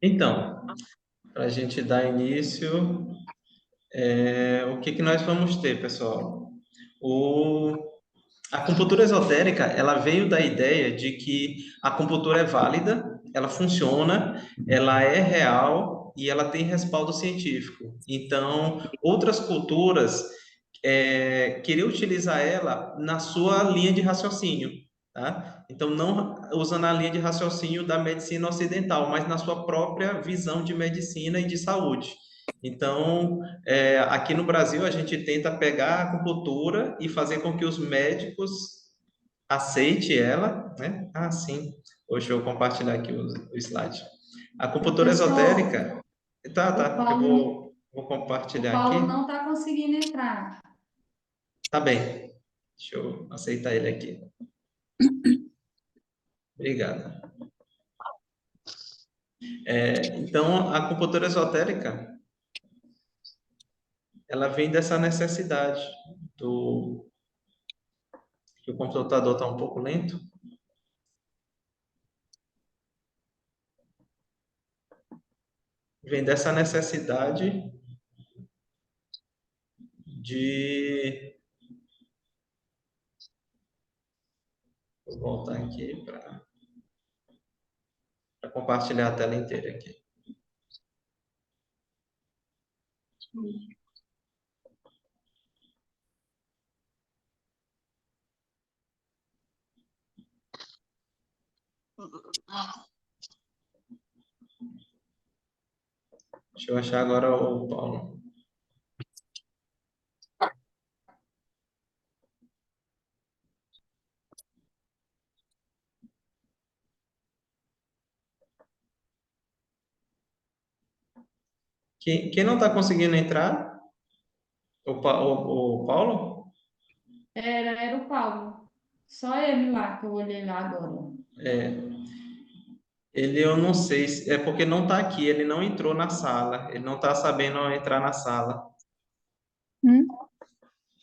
Então, para a gente dar início, o que que nós vamos ter, pessoal? O, a acupuntura esotérica, ela veio da ideia de que a acupuntura é válida, ela funciona, ela é real e ela tem respaldo científico. Então, outras culturas querer utilizar ela na sua linha de raciocínio, tá? Então, não usando a linha de raciocínio da medicina ocidental, mas na sua própria visão de medicina e de saúde. Então, aqui no Brasil, a gente tenta pegar a acupuntura e fazer com que os médicos aceitem ela, né? Ah, sim. Hoje eu vou compartilhar aqui o slide. A acupuntura Professor, esotérica. Tá, o tá. Eu Paulo, vou o compartilhar aqui. Paulo não está conseguindo entrar. Tá bem. Deixa eu aceitar ele aqui. Obrigado. Então, a acupuntura esotérica, ela vem dessa necessidade do que o computador está um pouco lento. Vem dessa necessidade de... Vou voltar aqui para compartilhar a tela inteira aqui. Deixa eu achar agora o Paulo. Quem não está conseguindo entrar? O Paulo? Era o Paulo. Só ele lá, que eu olhei lá agora. É, ele eu não sei, é porque não está aqui, ele não entrou na sala, ele não está sabendo entrar na sala. Hum? Vou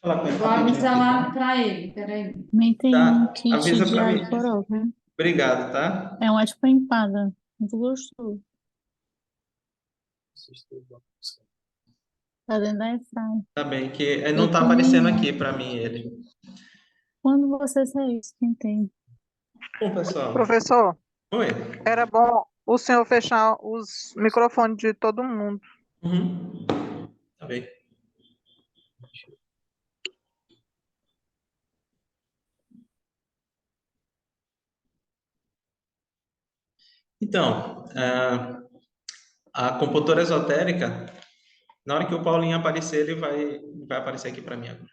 falar com ele Vou rapidinho avisar aqui, lá tá? para ele, peraí. Também tem um Tá, kit avisa de para alho mim. poró, né? Obrigado, tá? É uma tipo empada. Muito gostoso. Tá dentro da airfryer. Tá bem, que não Eu tá comi aparecendo um. aqui para mim ele. Quando você sair, esquentei. Bom, pessoal. Professor, Oi. era bom o senhor fechar os microfones de todo mundo. Uhum. Tá bem. Então, a acupuntura esotérica, na hora que o Paulinho aparecer, ele vai aparecer aqui para mim agora.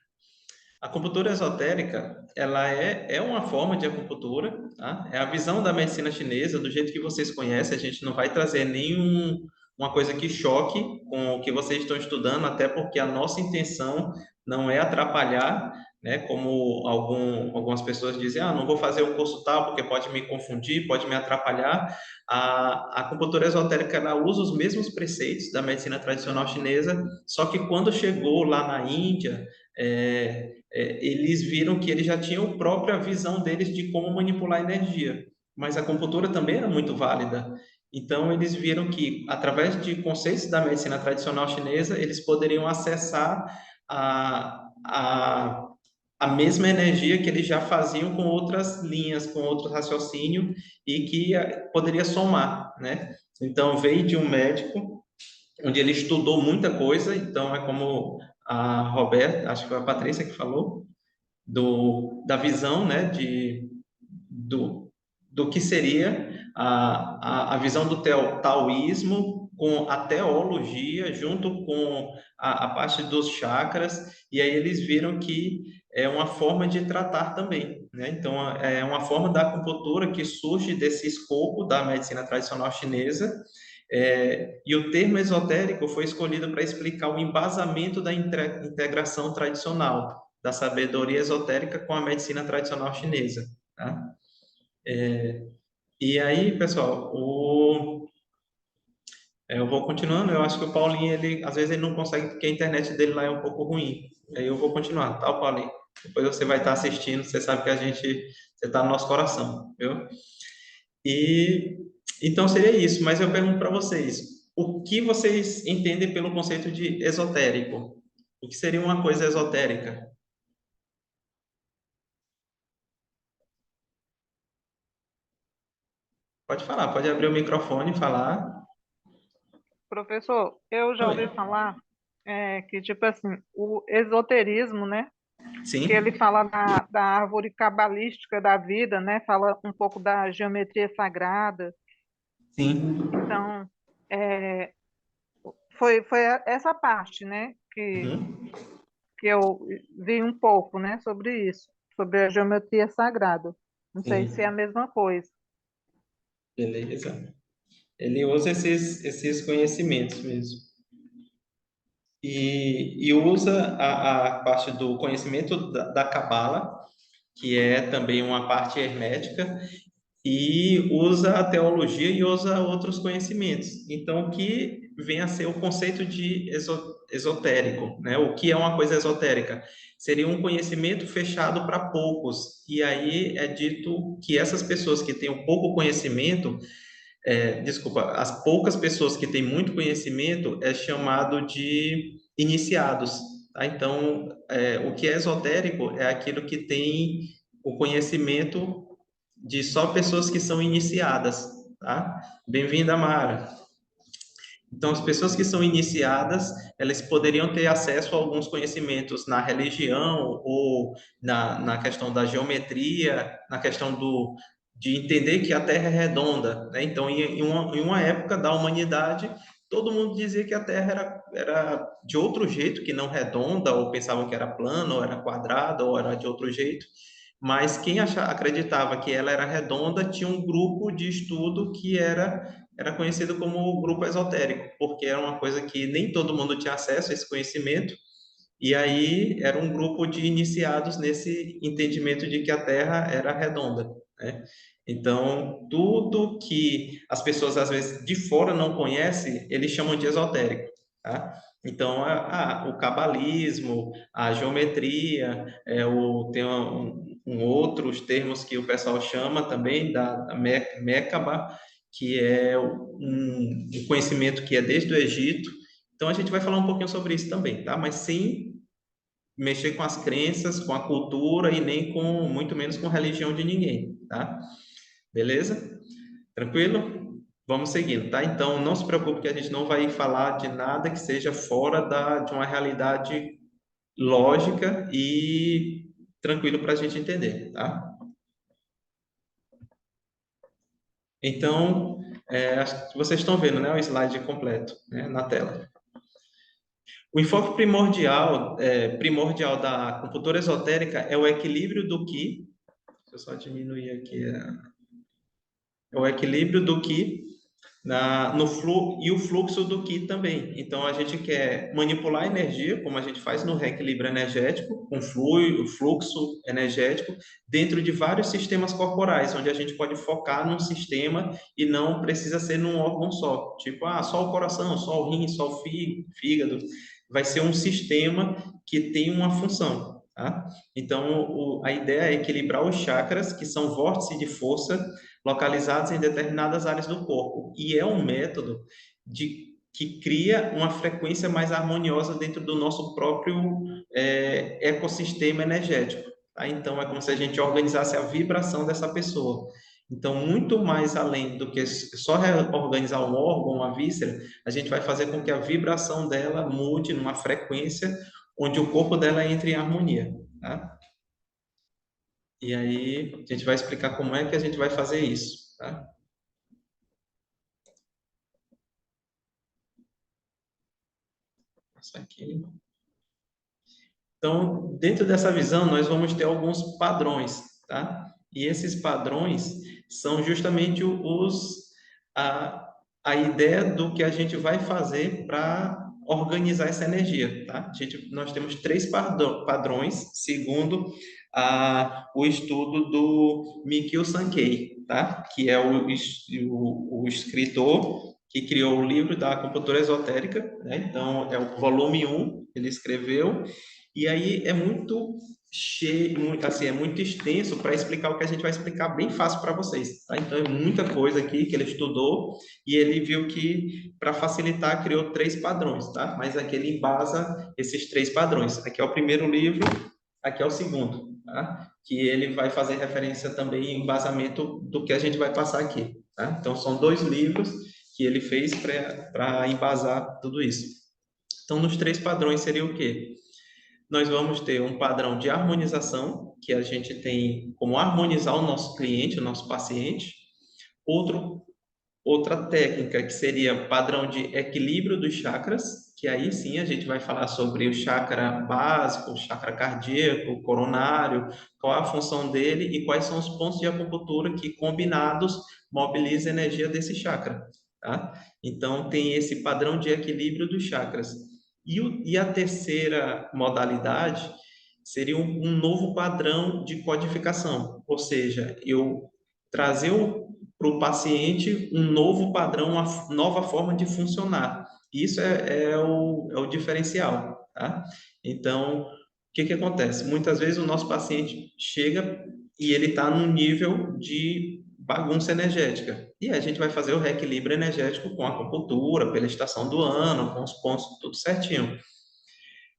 A acupuntura esotérica, ela é uma forma de acupuntura, tá? É a visão da medicina chinesa, do jeito que vocês conhecem, a gente não vai trazer uma coisa que choque com o que vocês estão estudando, até porque a nossa intenção não é atrapalhar, né? Como algumas pessoas dizem, não vou fazer um curso tal porque pode me confundir, pode me atrapalhar. A acupuntura esotérica, ela usa os mesmos preceitos da medicina tradicional chinesa, só que quando chegou lá na Índia, eles viram que eles já tinham a própria visão deles de como manipular a energia, mas a acupuntura também era muito válida. Então, eles viram que, através de conceitos da medicina tradicional chinesa, eles poderiam acessar a, a, a mesma energia que eles já faziam com outras linhas, com outro raciocínio, e que poderia somar, né? Então, veio de um médico onde ele estudou muita coisa, então é como a Roberta, acho que foi a Patrícia que falou, da visão, né, do que seria a visão do taoísmo com a teologia, junto com a parte dos chakras, e aí eles viram que é uma forma de tratar também, né? Então, é uma forma da acupuntura que surge desse escopo da medicina tradicional chinesa, e o termo esotérico foi escolhido para explicar o embasamento da integração tradicional da sabedoria esotérica com a medicina tradicional chinesa, tá? E aí, pessoal, eu vou continuando. Eu acho que o Paulinho, às vezes ele não consegue porque a internet dele lá é um pouco ruim. Aí eu vou continuar, tá, Paulinho? Depois você vai estar assistindo, você sabe que você está no nosso coração, viu? E Então seria isso, mas eu pergunto para vocês, o que vocês entendem pelo conceito de esotérico? O que seria uma coisa esotérica? Pode falar, pode abrir o microfone e falar. Professor, eu já Oi. ouvi falar que, tipo assim, o esoterismo, né? Que ele Sim, fala da árvore cabalística da vida, né? Fala um pouco da geometria sagrada. sim. Então, é, foi essa parte, né? Uhum. Que eu vi um pouco, né? Sobre isso, sobre a geometria sagrada. Não sei se é a Sim, mesma coisa. beleza. Ele usa esses conhecimentos mesmo. E usa a parte do conhecimento da Cabala, que é também uma parte hermética, e usa a teologia e usa outros conhecimentos. Então, o que vem a ser o conceito de esotérico, né? O que é uma coisa esotérica? Seria um conhecimento fechado para poucos. E aí é dito que essas pessoas que têm um pouco conhecimento, desculpa, as poucas pessoas que têm muito conhecimento é chamado de iniciados, tá? Então, o que é esotérico é aquilo que tem o conhecimento de só pessoas que são iniciadas, tá? Bem-vinda, Mara. Então, as pessoas que são iniciadas, elas poderiam ter acesso a alguns conhecimentos na religião ou na questão da geometria, na questão de entender que a Terra é redonda, né? Então, em uma época da humanidade, todo mundo dizia que a Terra era de outro jeito, que não redonda, ou pensavam que era plana, ou era quadrada, ou era de outro jeito. Mas quem acreditava que ela era redonda tinha um grupo de estudo que era conhecido como o grupo esotérico, porque era uma coisa que nem todo mundo tinha acesso a esse conhecimento, e aí era um grupo de iniciados nesse entendimento de que a Terra era redonda, né? Então, tudo que as pessoas às vezes de fora não conhecem, eles chamam de esotérico, tá? Então, o cabalismo, a geometria, tem outros termos que o pessoal chama também da Merkaba, que é um conhecimento que é desde o Egito. Então a gente vai falar um pouquinho sobre isso também, tá? Mas sem mexer com as crenças, com a cultura e nem com, muito menos com a religião de ninguém, tá? Beleza? Tranquilo? Vamos seguindo, tá? Então não se preocupe que a gente não vai falar de nada que seja fora de uma realidade lógica e tranquilo para a gente entender, tá? Então, acho que vocês estão vendo, né, o slide completo, né, na tela. O enfoque primordial da acupuntura esotérica é o equilíbrio do Qi. Deixa eu só diminuir aqui. É o equilíbrio do Qi no e o fluxo do Qi também. Então, a gente quer manipular a energia, como a gente faz no reequilíbrio energético, com fluxo energético, dentro de vários sistemas corporais, onde a gente pode focar num sistema e não precisa ser num órgão só. Tipo, só o coração, só o rim, só o fígado. Vai ser um sistema que tem uma função, tá? Então, a ideia é equilibrar os chakras, que são vórtices de força localizados em determinadas áreas do corpo. E é um método que cria uma frequência mais harmoniosa dentro do nosso próprio ecossistema energético. Tá? Então, é como se a gente organizasse a vibração dessa pessoa. Então, muito mais além do que só reorganizar um órgão, uma víscera, a gente vai fazer com que a vibração dela mude numa frequência onde o corpo dela entre em harmonia. Tá? E aí, a gente vai explicar como é que a gente vai fazer isso. Tá? Isso aqui. Então, dentro dessa visão, nós vamos ter alguns padrões, tá? E esses padrões são justamente a, a ideia do que a gente vai fazer para organizar essa energia, tá? Nós temos três padrões, segundo o estudo do Mikio Sankei, tá? Que é o escritor que criou o livro da acupuntura esotérica, né? Então, é o volume 1, ele escreveu, e aí é muito cheio, assim, é muito extenso para explicar o que a gente vai explicar bem fácil para vocês, tá? Então, é muita coisa aqui que ele estudou e ele viu que, para facilitar, criou 3 padrões, tá? Mas aqui ele embasa esses 3 padrões. Aqui é o primeiro livro, aqui é o segundo, tá? Que ele vai fazer referência também em embasamento do que a gente vai passar aqui, tá? Então, são 2 livros que ele fez para embasar tudo isso. Então, nos 3 padrões seria o quê? Nós vamos ter um padrão de harmonização, que a gente tem como harmonizar o nosso cliente, o nosso paciente. Outra técnica que seria padrão de equilíbrio dos chakras, que aí sim a gente vai falar sobre o chakra básico, o chakra cardíaco, o coronário, qual a função dele e quais são os pontos de acupuntura que combinados mobilizam a energia desse chakra, tá? Então tem esse padrão de equilíbrio dos chakras. E a terceira modalidade seria um novo padrão de codificação, ou seja, eu trazer para o paciente um novo padrão, uma nova forma de funcionar. Isso é o diferencial, tá? Então, o que acontece? Muitas vezes o nosso paciente chega e ele está num nível de bagunça energética. E a gente vai fazer o reequilíbrio energético com a acupuntura, pela estação do ano, com os pontos tudo certinho.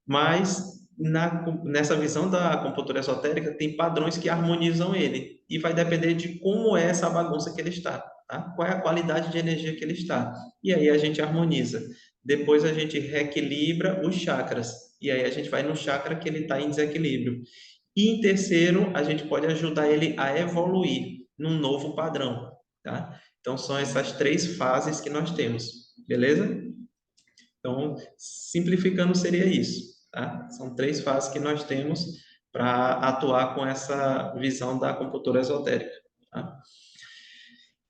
Mas nessa visão da acupuntura esotérica, tem padrões que harmonizam ele. E vai depender de como é essa bagunça que ele está, tá? Qual é a qualidade de energia que ele está. E aí a gente harmoniza. Depois a gente reequilibra os chakras. E aí a gente vai no chakra que ele está em desequilíbrio. E em terceiro, a gente pode ajudar ele a evoluir num novo padrão, tá? Então são essas 3 fases que nós temos, beleza? Então, simplificando, seria isso, tá? São 3 fases que nós temos para atuar com essa visão da acupuntura esotérica, tá?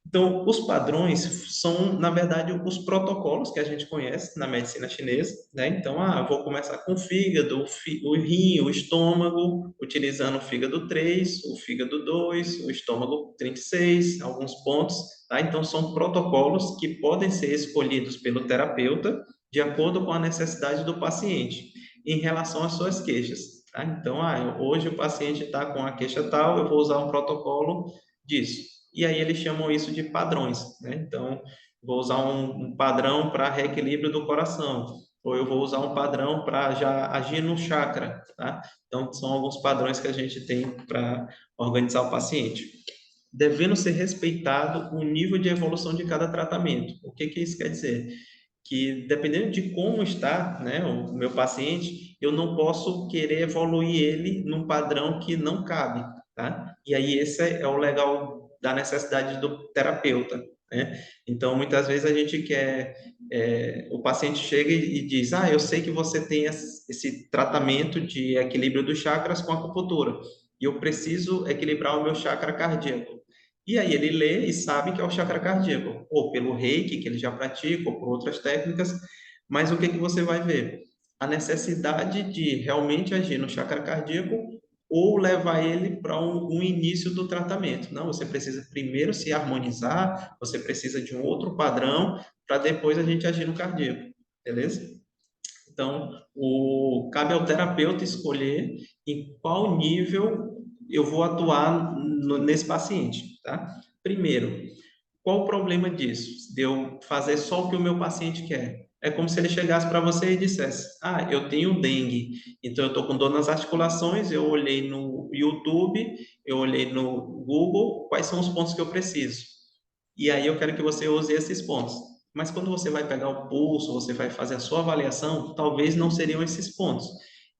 Então, os padrões são, na verdade, os protocolos que a gente conhece na medicina chinesa, né? Então, eu vou começar com o fígado, o rim, o estômago, utilizando o fígado 3, o fígado 2, o estômago 36, alguns pontos, tá? Então, são protocolos que podem ser escolhidos pelo terapeuta de acordo com a necessidade do paciente em relação às suas queixas, tá? Então, hoje o paciente está com a queixa tal, eu vou usar um protocolo disso. E aí eles chamam isso de padrões, né? Então, vou usar um padrão para reequilíbrio do coração, ou eu vou usar um padrão para já agir no chakra, tá? Então, são alguns padrões que a gente tem para organizar o paciente. Devendo ser respeitado o nível de evolução de cada tratamento. O que isso quer dizer? Que dependendo de como está, né, o meu paciente, eu não posso querer evoluir ele num padrão que não cabe, tá? E aí esse é o legal da necessidade do terapeuta, né? Então, muitas vezes a gente quer, o paciente chega e diz, eu sei que você tem esse tratamento de equilíbrio dos chakras com acupuntura, e eu preciso equilibrar o meu chakra cardíaco. E aí ele lê e sabe que é o chakra cardíaco, ou pelo reiki, que ele já pratica, ou por outras técnicas, mas o que você vai ver? A necessidade de realmente agir no chakra cardíaco ou levar ele para um início do tratamento. Não, você precisa primeiro se harmonizar, você precisa de um outro padrão, para depois a gente agir no cardíaco, beleza? Então, cabe ao terapeuta escolher em qual nível eu vou atuar nesse paciente, tá? Primeiro, qual o problema disso? De eu fazer só o que o meu paciente quer? É como se ele chegasse para você e dissesse: eu tenho dengue, então eu estou com dor nas articulações. Eu olhei no YouTube, eu olhei no Google, quais são os pontos que eu preciso? E aí eu quero que você use esses pontos. Mas quando você vai pegar o pulso, você vai fazer a sua avaliação, talvez não seriam esses pontos.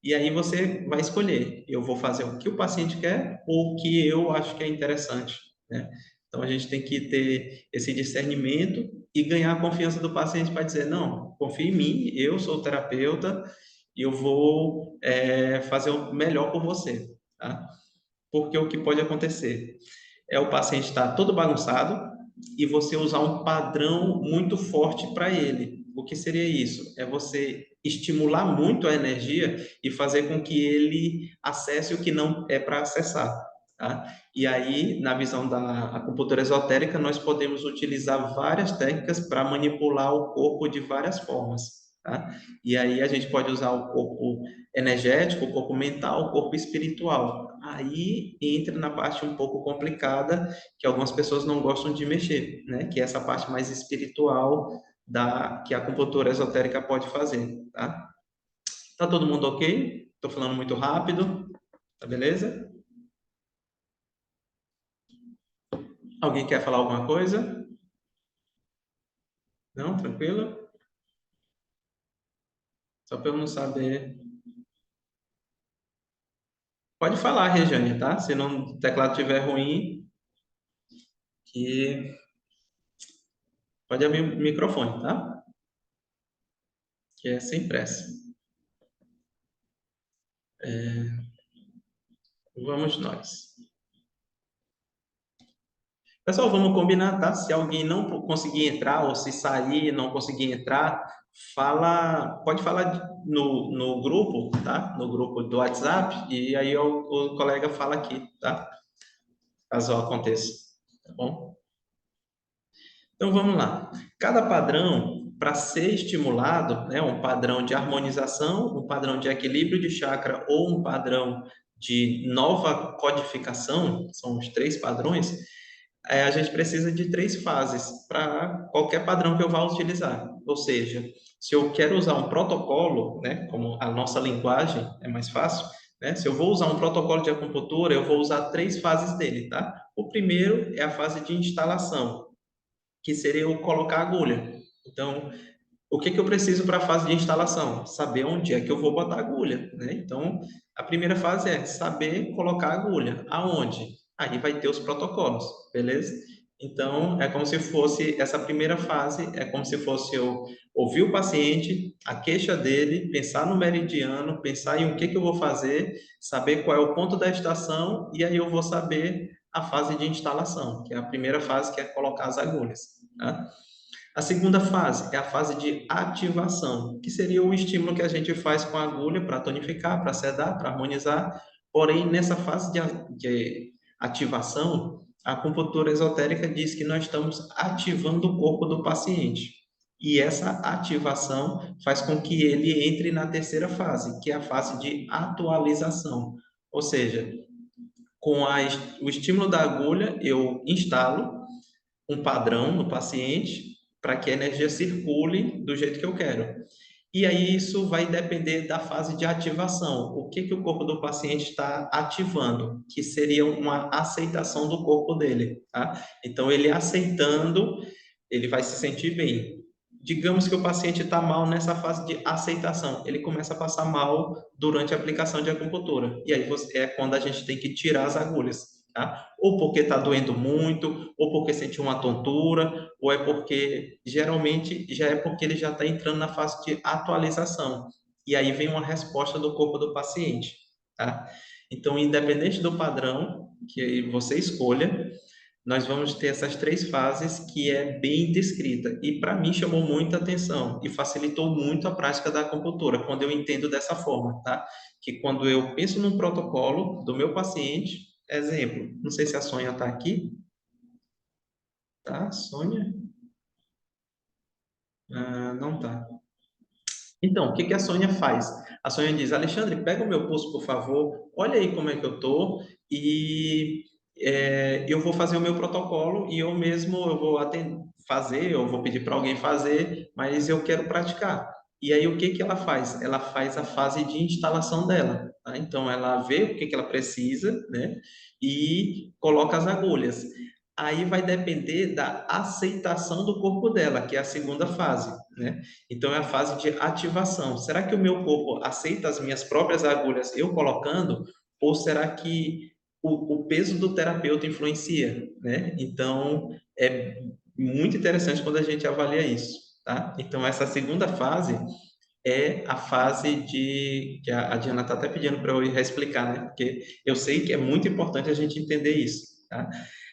E aí você vai escolher: eu vou fazer o que o paciente quer ou o que eu acho que é interessante, né? Então, a gente tem que ter esse discernimento e ganhar a confiança do paciente para dizer: não, confie em mim, eu sou o terapeuta e eu vou fazer o melhor por você, tá? Porque o que pode acontecer é o paciente estar todo bagunçado e você usar um padrão muito forte para ele. O que seria isso? É você estimular muito a energia e fazer com que ele acesse o que não é para acessar, tá? E aí, na visão da acupuntura esotérica, nós podemos utilizar várias técnicas para manipular o corpo de várias formas, tá? E aí a gente pode usar o corpo energético, o corpo mental, o corpo espiritual. Aí entra na parte um pouco complicada, que algumas pessoas não gostam de mexer, né? Que é essa parte mais espiritual que a acupuntura esotérica pode fazer, tá? Tá todo mundo ok? Estou falando muito rápido, tá beleza? Alguém quer falar alguma coisa? Não? Tranquilo? Só para eu não saber. Pode falar, Rejane, tá? Se não, o teclado estiver ruim, que pode abrir o microfone, tá? Que é sem pressa. Vamos nós. Pessoal, vamos combinar, tá? Se alguém não conseguir entrar ou se sair, não conseguir entrar, pode falar no grupo, tá? No grupo do WhatsApp e aí o colega fala aqui, tá? Caso aconteça, tá bom? Então vamos lá. Cada padrão, para ser estimulado, né, um padrão de harmonização, um padrão de equilíbrio de chakra ou um padrão de nova codificação, são os 3 padrões, a gente precisa de 3 fases para qualquer padrão que eu vá utilizar. Ou seja, se eu quero usar um protocolo, né, como a nossa linguagem é mais fácil, né, se eu vou usar um protocolo de acupuntura, eu vou usar 3 fases dele, tá? O primeiro é a fase de instalação, que seria o colocar agulha. Então, o que eu preciso para a fase de instalação? Saber onde é que eu vou botar a agulha, né? Então, a primeira fase é saber colocar a agulha. Aonde? Aí vai ter os protocolos, beleza? Então, é como se fosse, essa primeira fase, é como se fosse eu ouvir o paciente, a queixa dele, pensar no meridiano, pensar em o que eu vou fazer, saber qual é o ponto da estação, e aí eu vou saber a fase de instalação, que é a primeira fase, que é colocar as agulhas, tá? A segunda fase é a fase de ativação, que seria o estímulo que a gente faz com a agulha para tonificar, para sedar, para harmonizar. Porém, nessa fase de ativação, a acupuntura esotérica diz que nós estamos ativando o corpo do paciente. E essa ativação faz com que ele entre na terceira fase, que é a fase de atualização. Ou seja, com o estímulo da agulha, eu instalo um padrão no paciente para que a energia circule do jeito que eu quero. E aí isso vai depender da fase de ativação. O que o corpo do paciente está ativando, que seria uma aceitação do corpo dele, tá? Então, ele aceitando, ele vai se sentir bem. Digamos que o paciente está mal nessa fase de aceitação, ele começa a passar mal durante a aplicação de acupuntura. E aí é quando a gente tem que tirar as agulhas, tá? Ou porque está doendo muito, ou porque sentiu uma tontura, ou é porque, geralmente, já é porque ele já está entrando na fase de atualização. E aí vem uma resposta do corpo do paciente, tá? Então, independente do padrão que você escolha, nós vamos ter essas 3 fases que é bem descrita. E para mim chamou muita atenção e facilitou muito a prática da acupuntura, quando eu entendo dessa forma, tá? Que quando eu penso num protocolo do meu paciente, exemplo, não sei se a Sônia está aqui, tá? Sônia? Ah, não tá. Então, o que a Sônia faz? A Sônia diz, Alexandre, pega o meu pulso, por favor, olha aí como é que eu tô e eu vou fazer o meu protocolo e eu mesmo eu vou fazer, eu vou pedir para alguém fazer, mas eu quero praticar. E aí, o que ela faz? Ela faz a fase de instalação dela, tá? Então, ela vê o que ela precisa, né? E coloca as agulhas. Aí vai depender da aceitação do corpo dela, que é a segunda fase, né? Então, é a fase de ativação. Será que o meu corpo aceita as minhas próprias agulhas eu colocando? Ou será que o peso do terapeuta influencia, né? Então, é muito interessante quando a gente avalia isso, tá? Então, essa segunda fase é a fase que a Diana está até pedindo para eu reexplicar, né? Porque eu sei que é muito importante a gente entender isso, tá?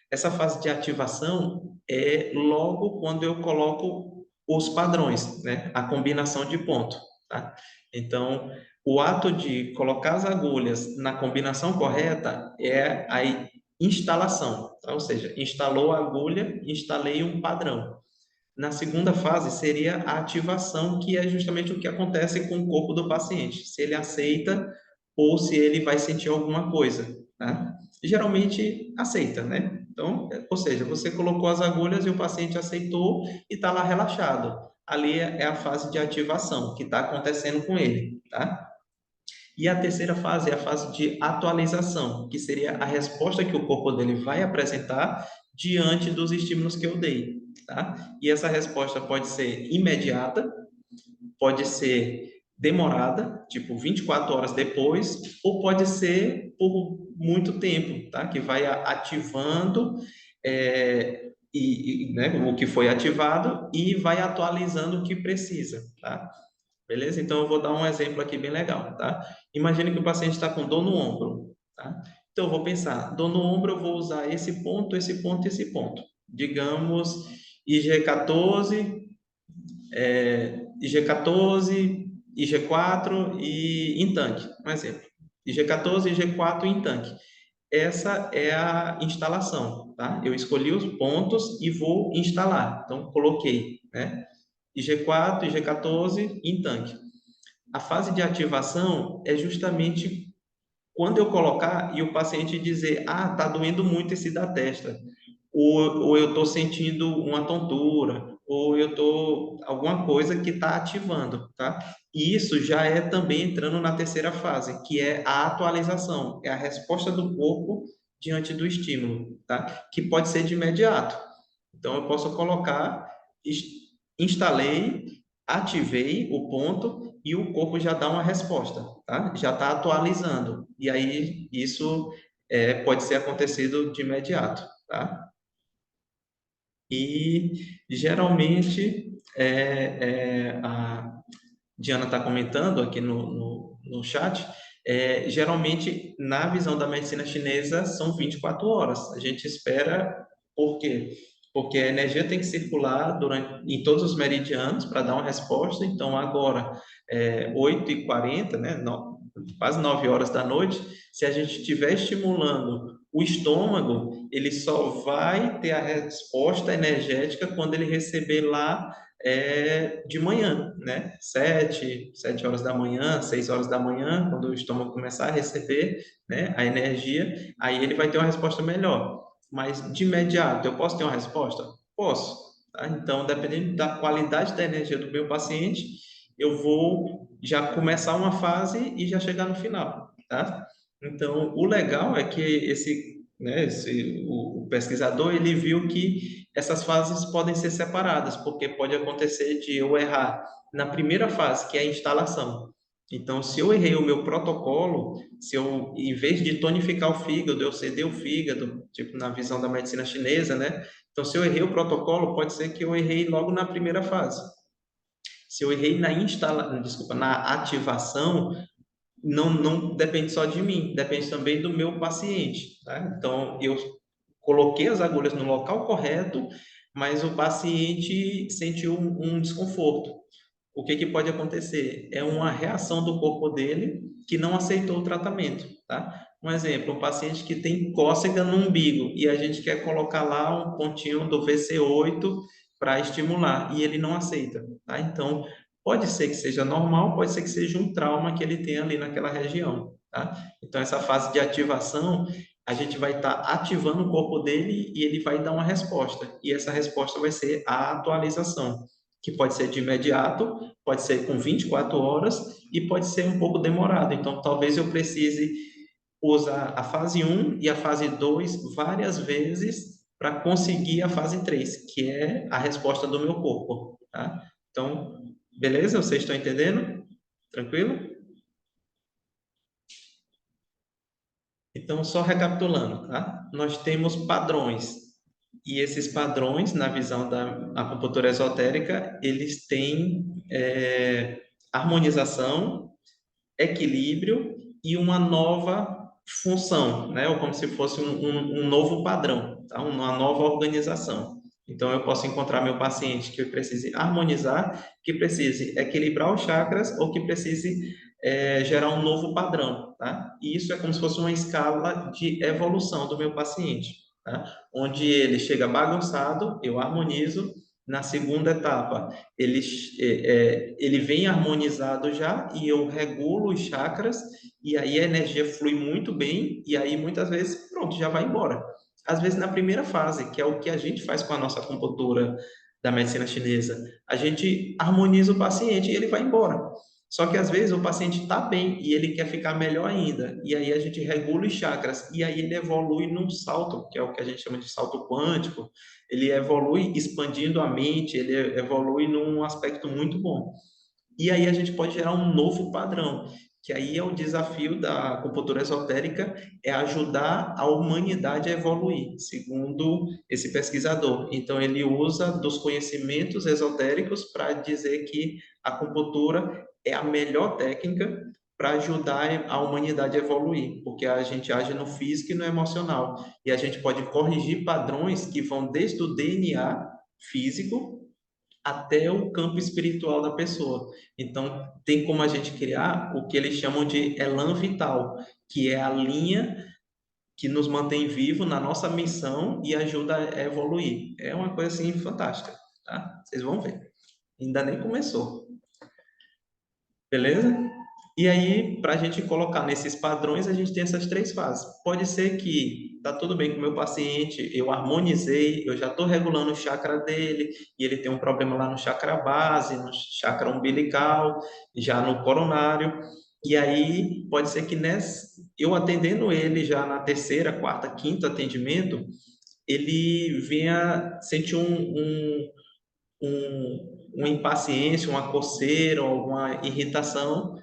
Essa fase de ativação é logo quando eu coloco os padrões, né? A combinação de ponto, tá? Então, o ato de colocar as agulhas na combinação correta é a instalação, tá? Ou seja, instalou a agulha, instalei um padrão. Na segunda fase seria a ativação, que é justamente o que acontece com o corpo do paciente, se ele aceita ou se ele vai sentir alguma coisa, tá? Geralmente aceita, né? Então, ou seja, você colocou as agulhas e o paciente aceitou e está lá relaxado. Ali é a fase de ativação que está acontecendo com ele, tá? E a terceira fase é a fase de atualização, que seria a resposta que o corpo dele vai apresentar diante dos estímulos que eu dei, tá? E essa resposta pode ser imediata, pode ser demorada, tipo 24 horas depois, ou pode ser por muito tempo, tá? Que vai ativando né, o que foi ativado e vai atualizando o que precisa, tá? Beleza? Então, eu vou dar um exemplo aqui bem legal, tá? Imagine que o paciente está com dor no ombro, tá? Então, eu vou pensar, dor no ombro, eu vou usar esse ponto, esse ponto e esse ponto. Digamos, IG14, IG14, IG4 e em tanque, um exemplo. IG14, IG4 em tanque. Essa é a instalação, tá? Eu escolhi os pontos e vou instalar. Então, coloquei, né? IG4, IG14 em tanque. A fase de ativação é justamente quando eu colocar e o paciente dizer, tá doendo muito esse da testa, ou eu estou sentindo uma tontura, ou eu estou alguma coisa que está ativando, tá? E isso já é também entrando na terceira fase, que é a atualização, é a resposta do corpo diante do estímulo, tá? Que pode ser de imediato. Então, eu posso colocar, instalei, ativei o ponto e o corpo já dá uma resposta, tá? Já está atualizando. E aí, isso pode ser acontecido de imediato, tá? E, geralmente, a Diana está comentando aqui no chat, geralmente, na visão da medicina chinesa, são 24 horas. A gente espera, por quê? Porque a energia tem que circular em todos os meridianos para dar uma resposta. Então, agora, 8h40, né, quase 9 horas da noite, se a gente estiver estimulando o estômago, ele só vai ter a resposta energética quando ele receber lá de manhã, né? 7 horas da manhã, 6 horas da manhã, quando o estômago começar a receber, né, a energia, aí ele vai ter uma resposta melhor. Mas de imediato, eu posso ter uma resposta? Posso. Tá? Então, dependendo da qualidade da energia do meu paciente, eu vou já começar uma fase e já chegar no final, tá? Então, o legal é que o pesquisador, ele viu que essas fases podem ser separadas, porque pode acontecer de eu errar na primeira fase, que é a instalação. Então, se eu errei o meu protocolo, se eu, em vez de tonificar o fígado, eu ceder o fígado, tipo na visão da medicina chinesa, né? Então, se eu errei o protocolo, pode ser que eu errei logo na primeira fase. Se eu errei na ativação, não depende só de mim, depende também do meu paciente, tá? Então, eu coloquei as agulhas no local correto, mas o paciente sentiu um desconforto. O que pode acontecer? É uma reação do corpo dele que não aceitou o tratamento, tá? Um exemplo, um paciente que tem cócega no umbigo e a gente quer colocar lá um pontinho do VC8 para estimular e ele não aceita, tá? Então, pode ser que seja normal, pode ser que seja um trauma que ele tem ali naquela região, tá? Então, essa fase de ativação, a gente vai estar ativando o corpo dele e ele vai dar uma resposta. E essa resposta vai ser a atualização, que pode ser de imediato, pode ser com 24 horas e pode ser um pouco demorado. Então, talvez eu precise usar a fase 1 e a fase 2 várias vezes para conseguir a fase 3, que é a resposta do meu corpo, tá? Então, beleza? Vocês estão entendendo? Tranquilo? Então, só recapitulando, tá? Nós temos padrões. E esses padrões, na visão da acupuntura esotérica, eles têm harmonização, equilíbrio e uma nova função, né? Ou como se fosse um novo padrão, tá? Uma nova organização. Então, eu posso encontrar meu paciente que precise harmonizar, que precise equilibrar os chakras ou que precise gerar um novo padrão, tá? E isso é como se fosse uma escala de evolução do meu paciente, tá? Onde ele chega bagunçado, eu harmonizo, Na segunda etapa, ele vem harmonizado já e eu regulo os chakras e aí a energia flui muito bem e aí muitas vezes, pronto, já vai embora. Às vezes na primeira fase, que é o que a gente faz com a nossa acupuntura da medicina chinesa, a gente harmoniza o paciente e ele vai embora. Só que às vezes o paciente está bem e ele quer ficar melhor ainda. E aí a gente regula os chakras e aí ele evolui num salto, que é o que a gente chama de salto quântico. Ele evolui expandindo a mente, ele evolui num aspecto muito bom. E aí a gente pode gerar um novo padrão, que aí é o desafio da acupuntura esotérica, é ajudar a humanidade a evoluir, segundo esse pesquisador. Então ele usa dos conhecimentos esotéricos para dizer que a acupuntura é a melhor técnica para ajudar a humanidade a evoluir, porque a gente age no físico e no emocional, e a gente pode corrigir padrões que vão desde o DNA físico até o campo espiritual da pessoa. Então, tem como a gente criar o que eles chamam de elan vital, que é a linha que nos mantém vivo na nossa missão e ajuda a evoluir. É uma coisa assim fantástica, tá? Vocês vão ver. Ainda nem começou. Beleza? E aí, para a gente colocar nesses padrões, a gente tem essas três fases. Pode ser que tá tudo bem com o meu paciente, eu harmonizei, eu já estou regulando o chakra dele, e ele tem um problema lá no chakra base, no chakra umbilical, já no coronário. E aí, pode ser que eu atendendo ele já na terceira, quarta, quinto atendimento, ele venha sentir uma impaciência, uma coceira, alguma irritação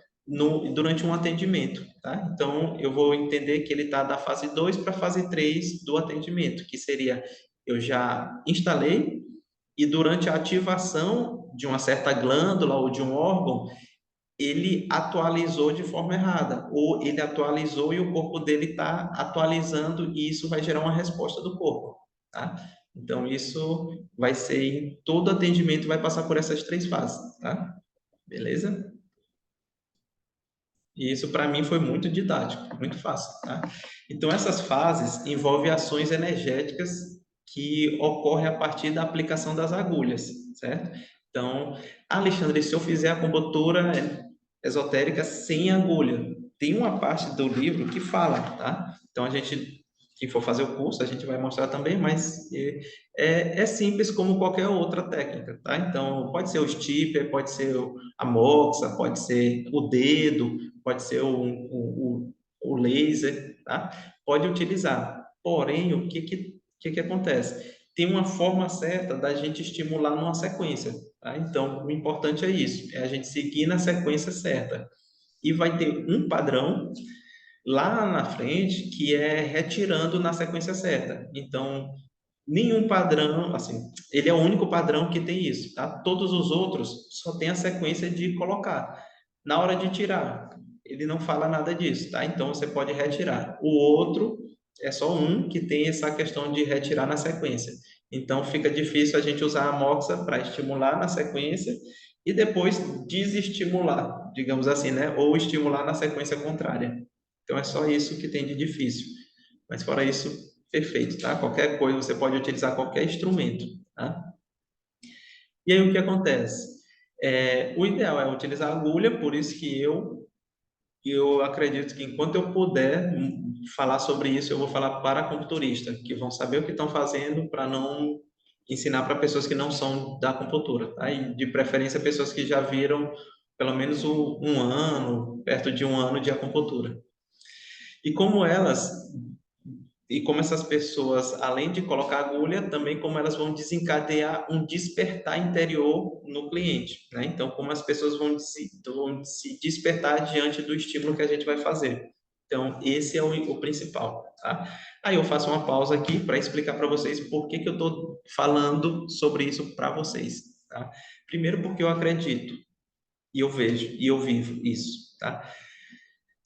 durante um atendimento, tá? Então, eu vou entender que ele está da fase 2 para a fase 3 do atendimento, que seria, eu já instalei e durante a ativação de uma certa glândula ou de um órgão, ele atualizou de forma errada, ou ele atualizou e o corpo dele está atualizando e isso vai gerar uma resposta do corpo, tá? Então, isso vai ser em todo atendimento, vai passar por essas três fases, tá? Beleza? E isso, para mim, foi muito didático, muito fácil, tá? Então, essas fases envolvem ações energéticas que ocorrem a partir da aplicação das agulhas, certo? Então, Alexandre, se eu fizer a acupuntura esotérica sem agulha, tem uma parte do livro que fala, tá? Então, quem for fazer o curso, a gente vai mostrar também, mas é simples como qualquer outra técnica, tá? Então, pode ser o stipper, pode ser a moxa, pode ser o dedo, pode ser o laser, tá? Pode utilizar. Porém, o que acontece? Tem uma forma certa da gente estimular numa sequência, tá? Então, o importante é isso, é a gente seguir na sequência certa. E vai ter um padrão lá na frente que é retirando na sequência certa. Então, nenhum padrão, assim, ele é o único padrão que tem isso, tá? Todos os outros só tem a sequência de colocar. Na hora de tirar, ele não fala nada disso, tá? Então você pode retirar. O outro é só um que tem essa questão de retirar na sequência. Então fica difícil a gente usar a moxa para estimular na sequência e depois desestimular, digamos assim, né? Ou estimular na sequência contrária. Então é só isso que tem de difícil. Mas fora isso, perfeito, tá? Qualquer coisa, você pode utilizar qualquer instrumento, tá? E aí o que acontece? O ideal é utilizar agulha, por isso que eu acredito que enquanto eu puder falar sobre isso, eu vou falar para acupunturista, que vão saber o que estão fazendo para não ensinar para pessoas que não são da acupuntura, tá? E de preferência pessoas que já viram pelo menos um ano, perto de um ano de acupuntura. E como essas pessoas, além de colocar agulha, também como elas vão desencadear um despertar interior no cliente, né? Então, como as pessoas vão se despertar diante do estímulo que a gente vai fazer. Então, esse é o principal, tá? Aí eu faço uma pausa aqui para explicar para vocês por que eu estou falando sobre isso para vocês, tá? Primeiro, porque eu acredito, e eu vejo, e eu vivo isso, tá?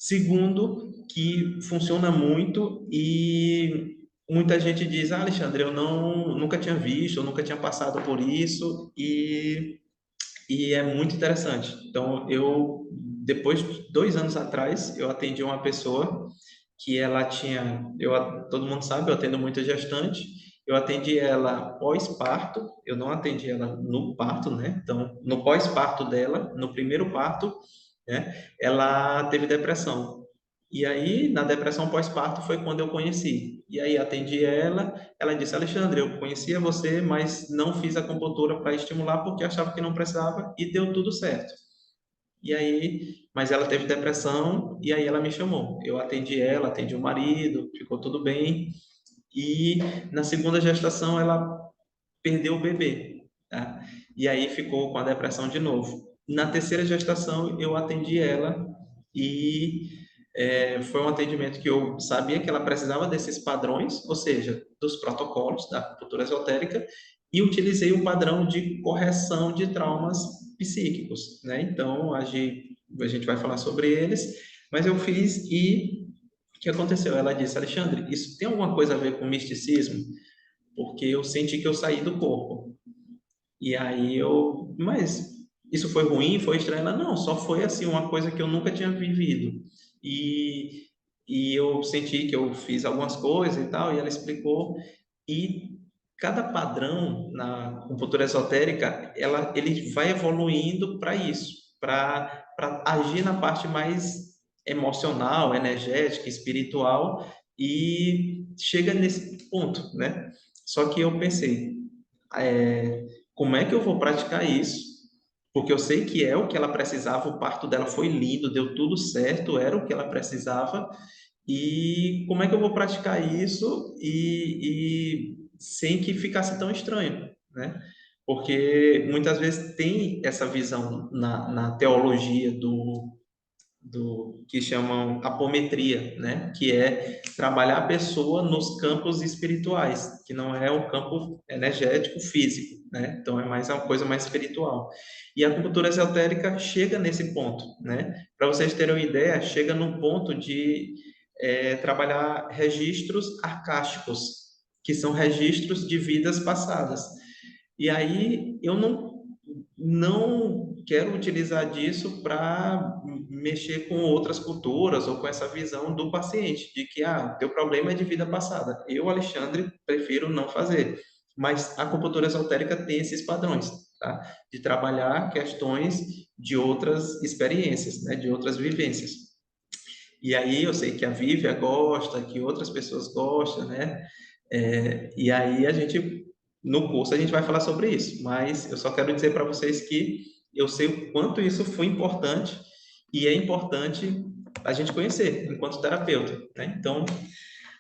Segundo, que funciona muito e muita gente diz, Alexandre, eu nunca tinha visto, eu nunca tinha passado por isso e é muito interessante. Então, depois de 2 anos atrás, eu atendi uma pessoa que ela tinha, todo mundo sabe, eu atendo muita gestante, eu atendi ela pós-parto, eu não atendi ela no parto, né? Então, no pós-parto dela, no primeiro parto, né? Ela teve depressão. E aí, na depressão pós-parto foi quando eu conheci. E aí, atendi ela, ela disse, Alexandre, eu conhecia você, mas não fiz a acupuntura para estimular porque achava que não precisava e deu tudo certo. E aí, mas ela teve depressão e aí ela me chamou. Eu atendi ela, atendi o marido, ficou tudo bem. E na segunda gestação ela perdeu o bebê, tá? E aí ficou com a depressão de novo. Na terceira gestação eu atendi ela e foi um atendimento que eu sabia que ela precisava desses padrões, ou seja, dos protocolos da acupuntura esotérica, e utilizei o padrão de correção de traumas psíquicos, né? Então, a gente vai falar sobre eles, mas eu fiz e o que aconteceu? Ela disse, Alexandre, isso tem alguma coisa a ver com misticismo? Porque eu senti que eu saí do corpo. E aí mas isso foi ruim, foi estranho? Ela, não, só foi assim uma coisa que eu nunca tinha vivido. E, e eu senti que eu fiz algumas coisas e tal, e ela explicou. E cada padrão na acupuntura esotérica, ele vai evoluindo para isso, para agir na parte mais emocional, energética, espiritual, e chega nesse ponto, né? Só que eu pensei, como é que eu vou praticar isso? Porque eu sei que é o que ela precisava, o parto dela foi lindo, deu tudo certo, era o que ela precisava, e como é que eu vou praticar isso e sem que ficasse tão estranho, né? Porque muitas vezes tem essa visão na teologia do que chamam apometria, né? Que é trabalhar a pessoa nos campos espirituais, que não é o campo energético físico, né? Então é mais uma coisa mais espiritual. E a acupuntura esotérica chega nesse ponto, né? Para vocês terem uma ideia, chega no ponto de trabalhar registros arcásticos, que são registros de vidas passadas. E aí eu não quero utilizar disso para mexer com outras culturas ou com essa visão do paciente, de que, teu problema é de vida passada. Eu, Alexandre, prefiro não fazer. Mas a acupuntura esotérica tem esses padrões, tá? De trabalhar questões de outras experiências, né? De outras vivências. E aí eu sei que a Vívia gosta, que outras pessoas gostam, né? E aí no curso a gente vai falar sobre isso, mas eu só quero dizer para vocês que eu sei o quanto isso foi importante e é importante a gente conhecer enquanto terapeuta, né? Então,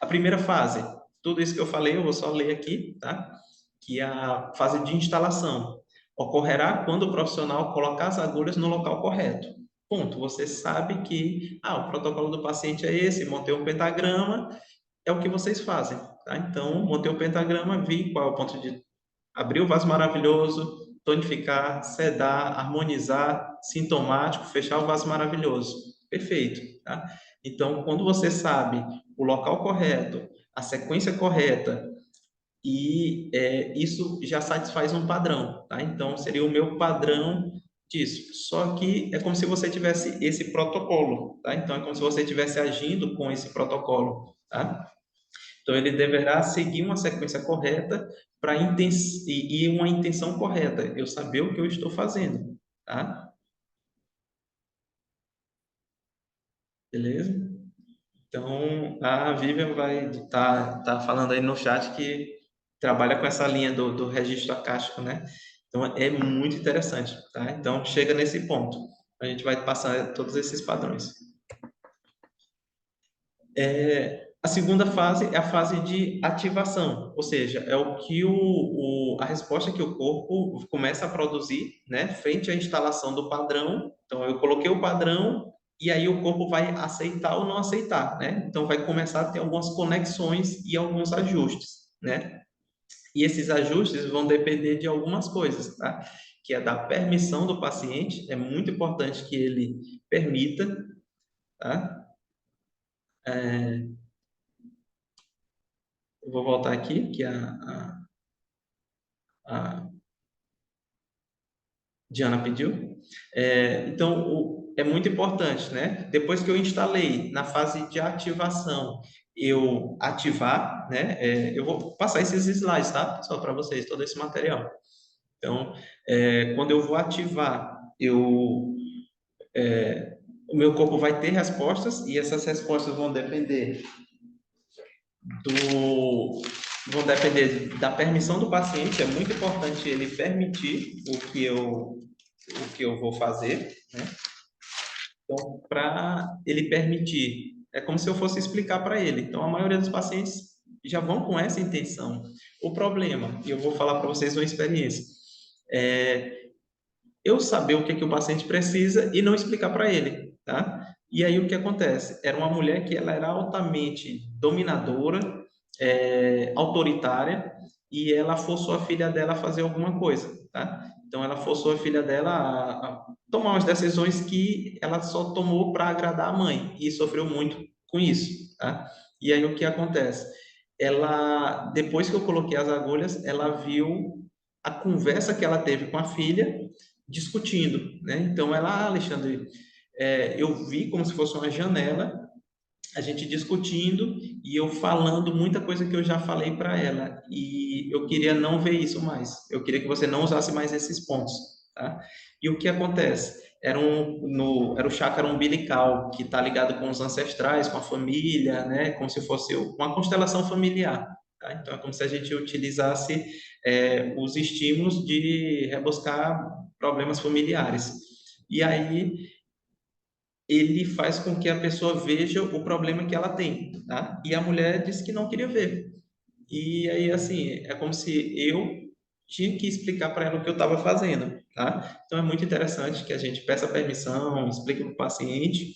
a primeira fase, tudo isso que eu falei, eu vou só ler aqui, tá? Que é a fase de instalação. Ocorrerá quando o profissional colocar as agulhas no local correto. Ponto. Você sabe que, o protocolo do paciente é esse, montei um pentagrama, é o que vocês fazem, tá? Então, montei o pentagrama, vi qual é o ponto de abrir o vaso maravilhoso, tonificar, sedar, harmonizar, sintomático, fechar o vaso maravilhoso. Perfeito, tá? Então, quando você sabe o local correto, a sequência correta, e isso já satisfaz um padrão, tá? Então, seria o meu padrão disso. Só que é como se você tivesse esse protocolo, tá? Então, é como se você estivesse agindo com esse protocolo, tá? Então, ele deverá seguir uma sequência correta e uma intenção correta. Eu saber o que eu estou fazendo, tá? Beleza? Então, a Vivian vai tá falando aí no chat que trabalha com essa linha do registro acástico, né? Então, é muito interessante, tá? Então, chega nesse ponto. A gente vai passar todos esses padrões. A segunda fase é a fase de ativação, ou seja, é o que a resposta que o corpo começa a produzir, né, frente à instalação do padrão. Então, eu coloquei o padrão e aí o corpo vai aceitar ou não aceitar, né? Então, vai começar a ter algumas conexões e alguns ajustes, né? E esses ajustes vão depender de algumas coisas, tá? Que é da permissão do paciente, é muito importante que ele permita, tá? Eu vou voltar aqui, que a Diana pediu. Então, é muito importante, né? Depois que eu instalei na fase de ativação, eu ativar, né? Eu vou passar esses slides, tá, pessoal, para vocês, todo esse material. Então, quando eu vou ativar, o meu corpo vai ter respostas e essas respostas vão depender da permissão do paciente. É muito importante ele permitir o que eu vou fazer, né? Então, para ele permitir, é como se eu fosse explicar para ele. Então, a maioria dos pacientes já vão com essa intenção. O problema, e eu vou falar para vocês uma experiência, é eu saber o que é que o paciente precisa e não explicar para ele, tá? E aí o que acontece? Era uma mulher que ela era altamente dominadora, autoritária, e ela forçou a filha dela a fazer alguma coisa, tá? Então ela forçou a filha dela a tomar umas decisões que ela só tomou para agradar a mãe e sofreu muito com isso, tá? E aí o que acontece? Ela, depois que eu coloquei as agulhas, ela viu a conversa que ela teve com a filha discutindo, né? Então ela, Alexandre, eu vi como se fosse uma janela, a gente discutindo e eu falando muita coisa que eu já falei para ela e eu queria não ver isso mais. Eu queria que você não usasse mais esses pontos, tá? E o que acontece? Era o chakra umbilical que está ligado com os ancestrais, com a família, né? Como se fosse uma constelação familiar. Tá? Então é como se a gente utilizasse os estímulos de rebuscar problemas familiares. E aí ele faz com que a pessoa veja o problema que ela tem, tá? E a mulher disse que não queria ver. E aí, assim, é como se eu tinha que explicar para ela o que eu estava fazendo, tá? Então, é muito interessante que a gente peça permissão, explique para o paciente.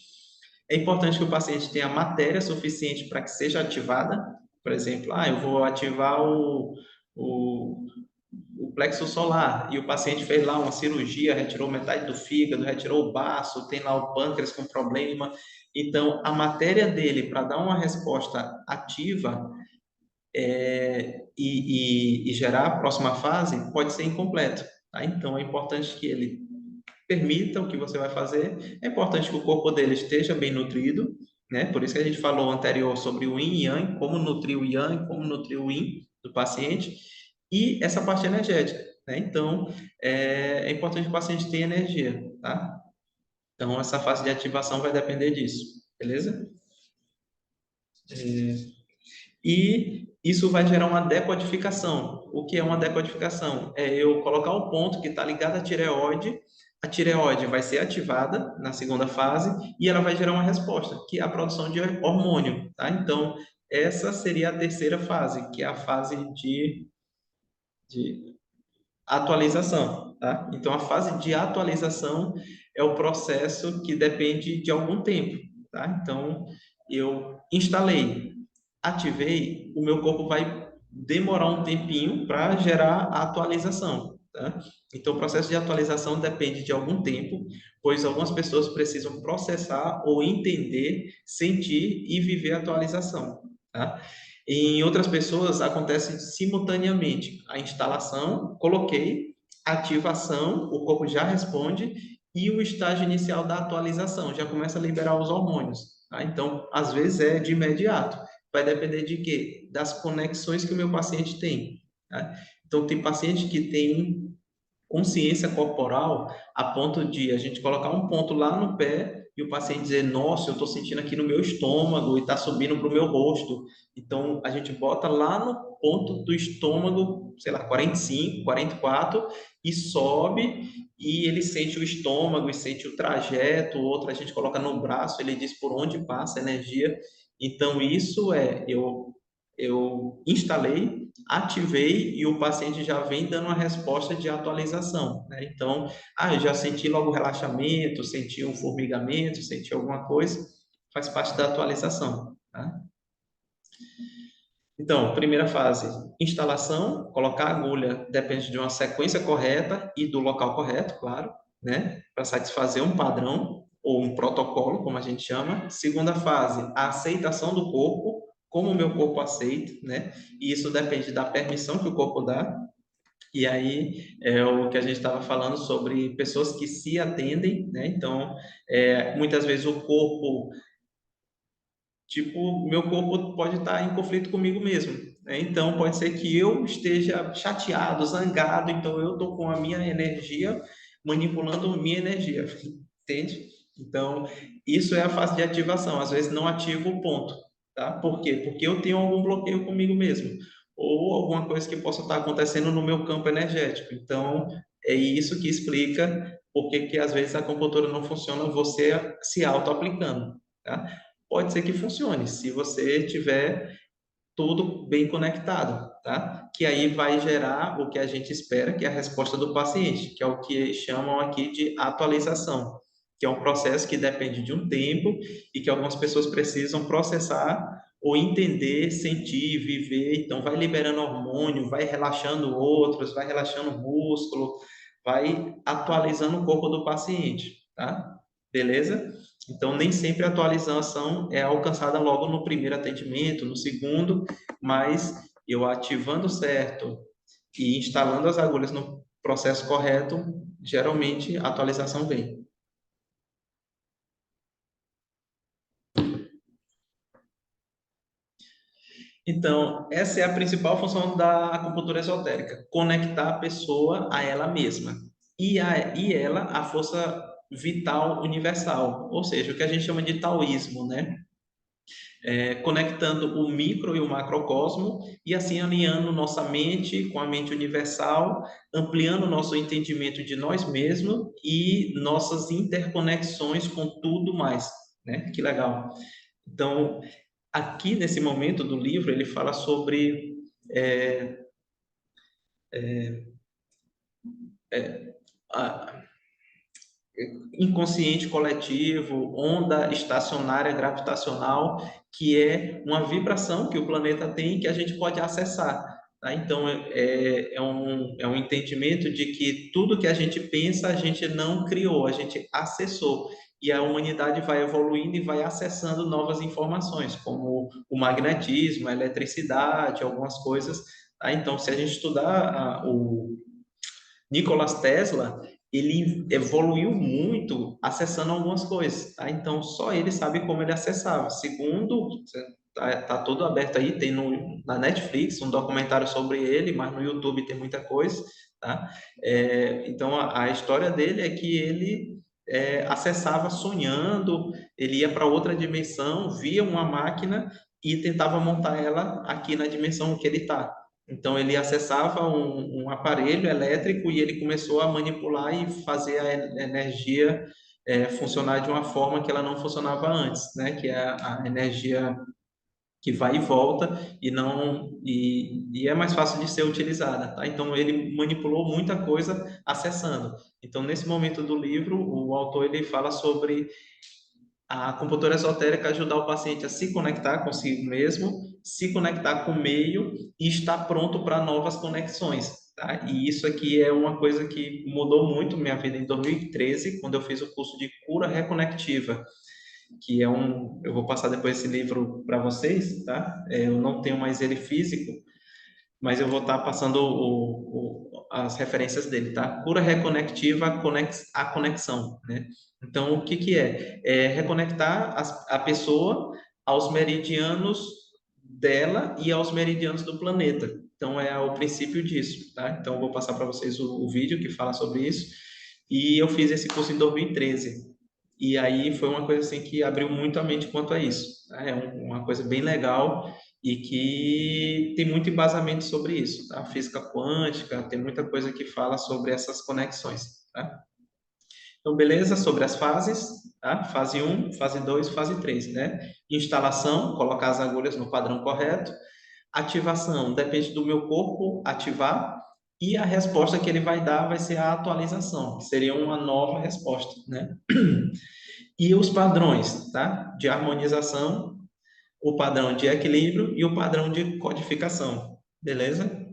É importante que o paciente tenha matéria suficiente para que seja ativada. Por exemplo, eu vou ativar o, o plexo solar e o paciente fez lá uma cirurgia, retirou metade do fígado, retirou o baço, tem lá o pâncreas com problema. Então, a matéria dele para dar uma resposta ativa e gerar a próxima fase pode ser incompleto. Tá? Então, é importante que ele permita o que você vai fazer. É importante que o corpo dele esteja bem nutrido, né? Por isso que a gente falou anterior sobre o yin e yang, como nutrir o yang, como nutrir o yin do paciente e essa parte energética, né? Então, é importante que o paciente tenha energia, tá? Então, essa fase de ativação vai depender disso, beleza? E isso vai gerar uma decodificação. O que é uma decodificação? É eu colocar um ponto que está ligado à tireoide, a tireoide vai ser ativada na segunda fase e ela vai gerar uma resposta, que é a produção de hormônio, tá? Então, essa seria a terceira fase, que é a fase de atualização, tá? Então, a fase de atualização é o processo que depende de algum tempo, tá? Então, eu instalei, ativei, o meu corpo vai demorar um tempinho para gerar a atualização, tá? Então, o processo de atualização depende de algum tempo, pois algumas pessoas precisam processar ou entender, sentir e viver a atualização, tá? Em outras pessoas acontece simultaneamente. A instalação, coloquei, ativação, o corpo já responde e o estágio inicial da atualização já começa a liberar os hormônios. Tá? Então, às vezes é de imediato. Vai depender de quê? Das conexões que o meu paciente tem. Tá? Então, tem paciente que tem consciência corporal a ponto de a gente colocar um ponto lá no pé e o paciente dizer, nossa, eu estou sentindo aqui no meu estômago e está subindo para o meu rosto. Então, a gente bota lá no ponto do estômago, sei lá, 45, 44, e sobe e ele sente o estômago e sente o trajeto. O outro a gente coloca no braço, ele diz por onde passa a energia. Então, isso eu instalei, ativei e o paciente já vem dando uma resposta de atualização, né? Então, eu já senti logo relaxamento, senti um formigamento, senti alguma coisa, faz parte da atualização, tá? Então, primeira fase, instalação, colocar a agulha depende de uma sequência correta e do local correto, claro, né? Para satisfazer um padrão ou um protocolo, como a gente chama. Segunda fase, a aceitação do corpo, como o meu corpo aceita, né? E isso depende da permissão que o corpo dá. E aí é o que a gente estava falando sobre pessoas que se atendem, né? Então, muitas vezes o corpo tipo, meu corpo pode estar em conflito comigo mesmo, né? Então, pode ser que eu esteja chateado, zangado, então eu estou com a minha energia manipulando minha energia, entende? Então, isso é a fase de ativação. Às vezes não ativo o ponto, tá? Por quê? Porque eu tenho algum bloqueio comigo mesmo, ou alguma coisa que possa estar acontecendo no meu campo energético. Então, é isso que explica por que que às vezes a acupuntura não funciona você se auto-aplicando, tá? Pode ser que funcione, se você tiver tudo bem conectado, tá? Que aí vai gerar o que a gente espera, que é a resposta do paciente, que é o que chamam aqui de atualização, que é um processo que depende de um tempo e que algumas pessoas precisam processar ou entender, sentir, viver. Então, vai liberando hormônio, vai relaxando outros, vai relaxando o músculo, vai atualizando o corpo do paciente, tá? Beleza? Então, nem sempre a atualização é alcançada logo no primeiro atendimento, no segundo, mas eu ativando certo e instalando as agulhas no processo correto, geralmente a atualização vem. Então, essa é a principal função da acupuntura esotérica, conectar a pessoa a ela mesma e ela à força vital universal, ou seja, o que a gente chama de taoísmo, né? Conectando o micro e o macrocosmo e assim alinhando nossa mente com a mente universal, ampliando nosso entendimento de nós mesmos e nossas interconexões com tudo mais, né? Que legal. Então, aqui nesse momento do livro, ele fala sobre é, a, inconsciente coletivo, onda estacionária gravitacional, que é uma vibração que o planeta tem que a gente pode acessar. Tá? Então, é um entendimento de que tudo que a gente pensa, a gente não criou, a gente acessou. E a humanidade vai evoluindo e vai acessando novas informações, como o magnetismo, a eletricidade, algumas coisas. Tá? Então, se a gente estudar o Nikola Tesla, ele evoluiu muito acessando algumas coisas, tá? Então, só ele sabe como ele acessava. Segundo, tá tudo aberto aí, tem na Netflix um documentário sobre ele, mas no YouTube tem muita coisa, tá? Então, a história dele é que ele acessava sonhando, ele ia para outra dimensão, via uma máquina e tentava montar ela aqui na dimensão que ele está. Então, ele acessava um aparelho elétrico e ele começou a manipular e fazer a energia funcionar de uma forma que ela não funcionava antes, né? Que é a energia que vai e volta e é mais fácil de ser utilizada, tá? Então, ele manipulou muita coisa acessando. Então, nesse momento do livro, o autor ele fala sobre a acupuntura esotérica ajudar o paciente a se conectar consigo mesmo, se conectar com o meio e estar pronto para novas conexões, tá? E isso aqui é uma coisa que mudou muito minha vida em 2013, quando eu fiz o curso de cura reconectiva, que eu vou passar depois esse livro para vocês, tá? Eu não tenho mais ele físico, mas eu vou estar passando as referências dele, tá? Cura reconectiva, a conexão, né? Então, o que que é? É reconectar a pessoa aos meridianos dela e aos meridianos do planeta. Então, é o princípio disso, tá? Então, eu vou passar para vocês o vídeo que fala sobre isso. E eu fiz esse curso em 2013. E aí foi uma coisa assim que abriu muito a mente quanto a isso, tá? É uma coisa bem legal e que tem muito embasamento sobre isso, tá? Física quântica, tem muita coisa que fala sobre essas conexões, tá? Então, beleza, sobre as fases, tá? Fase 1, fase 2, fase 3, né? Instalação, colocar as agulhas no padrão correto. Ativação, depende do meu corpo ativar e a resposta que ele vai dar vai ser a atualização, que seria uma nova resposta, né? E os padrões, tá? De harmonização, o padrão de equilíbrio e o padrão de codificação. Beleza?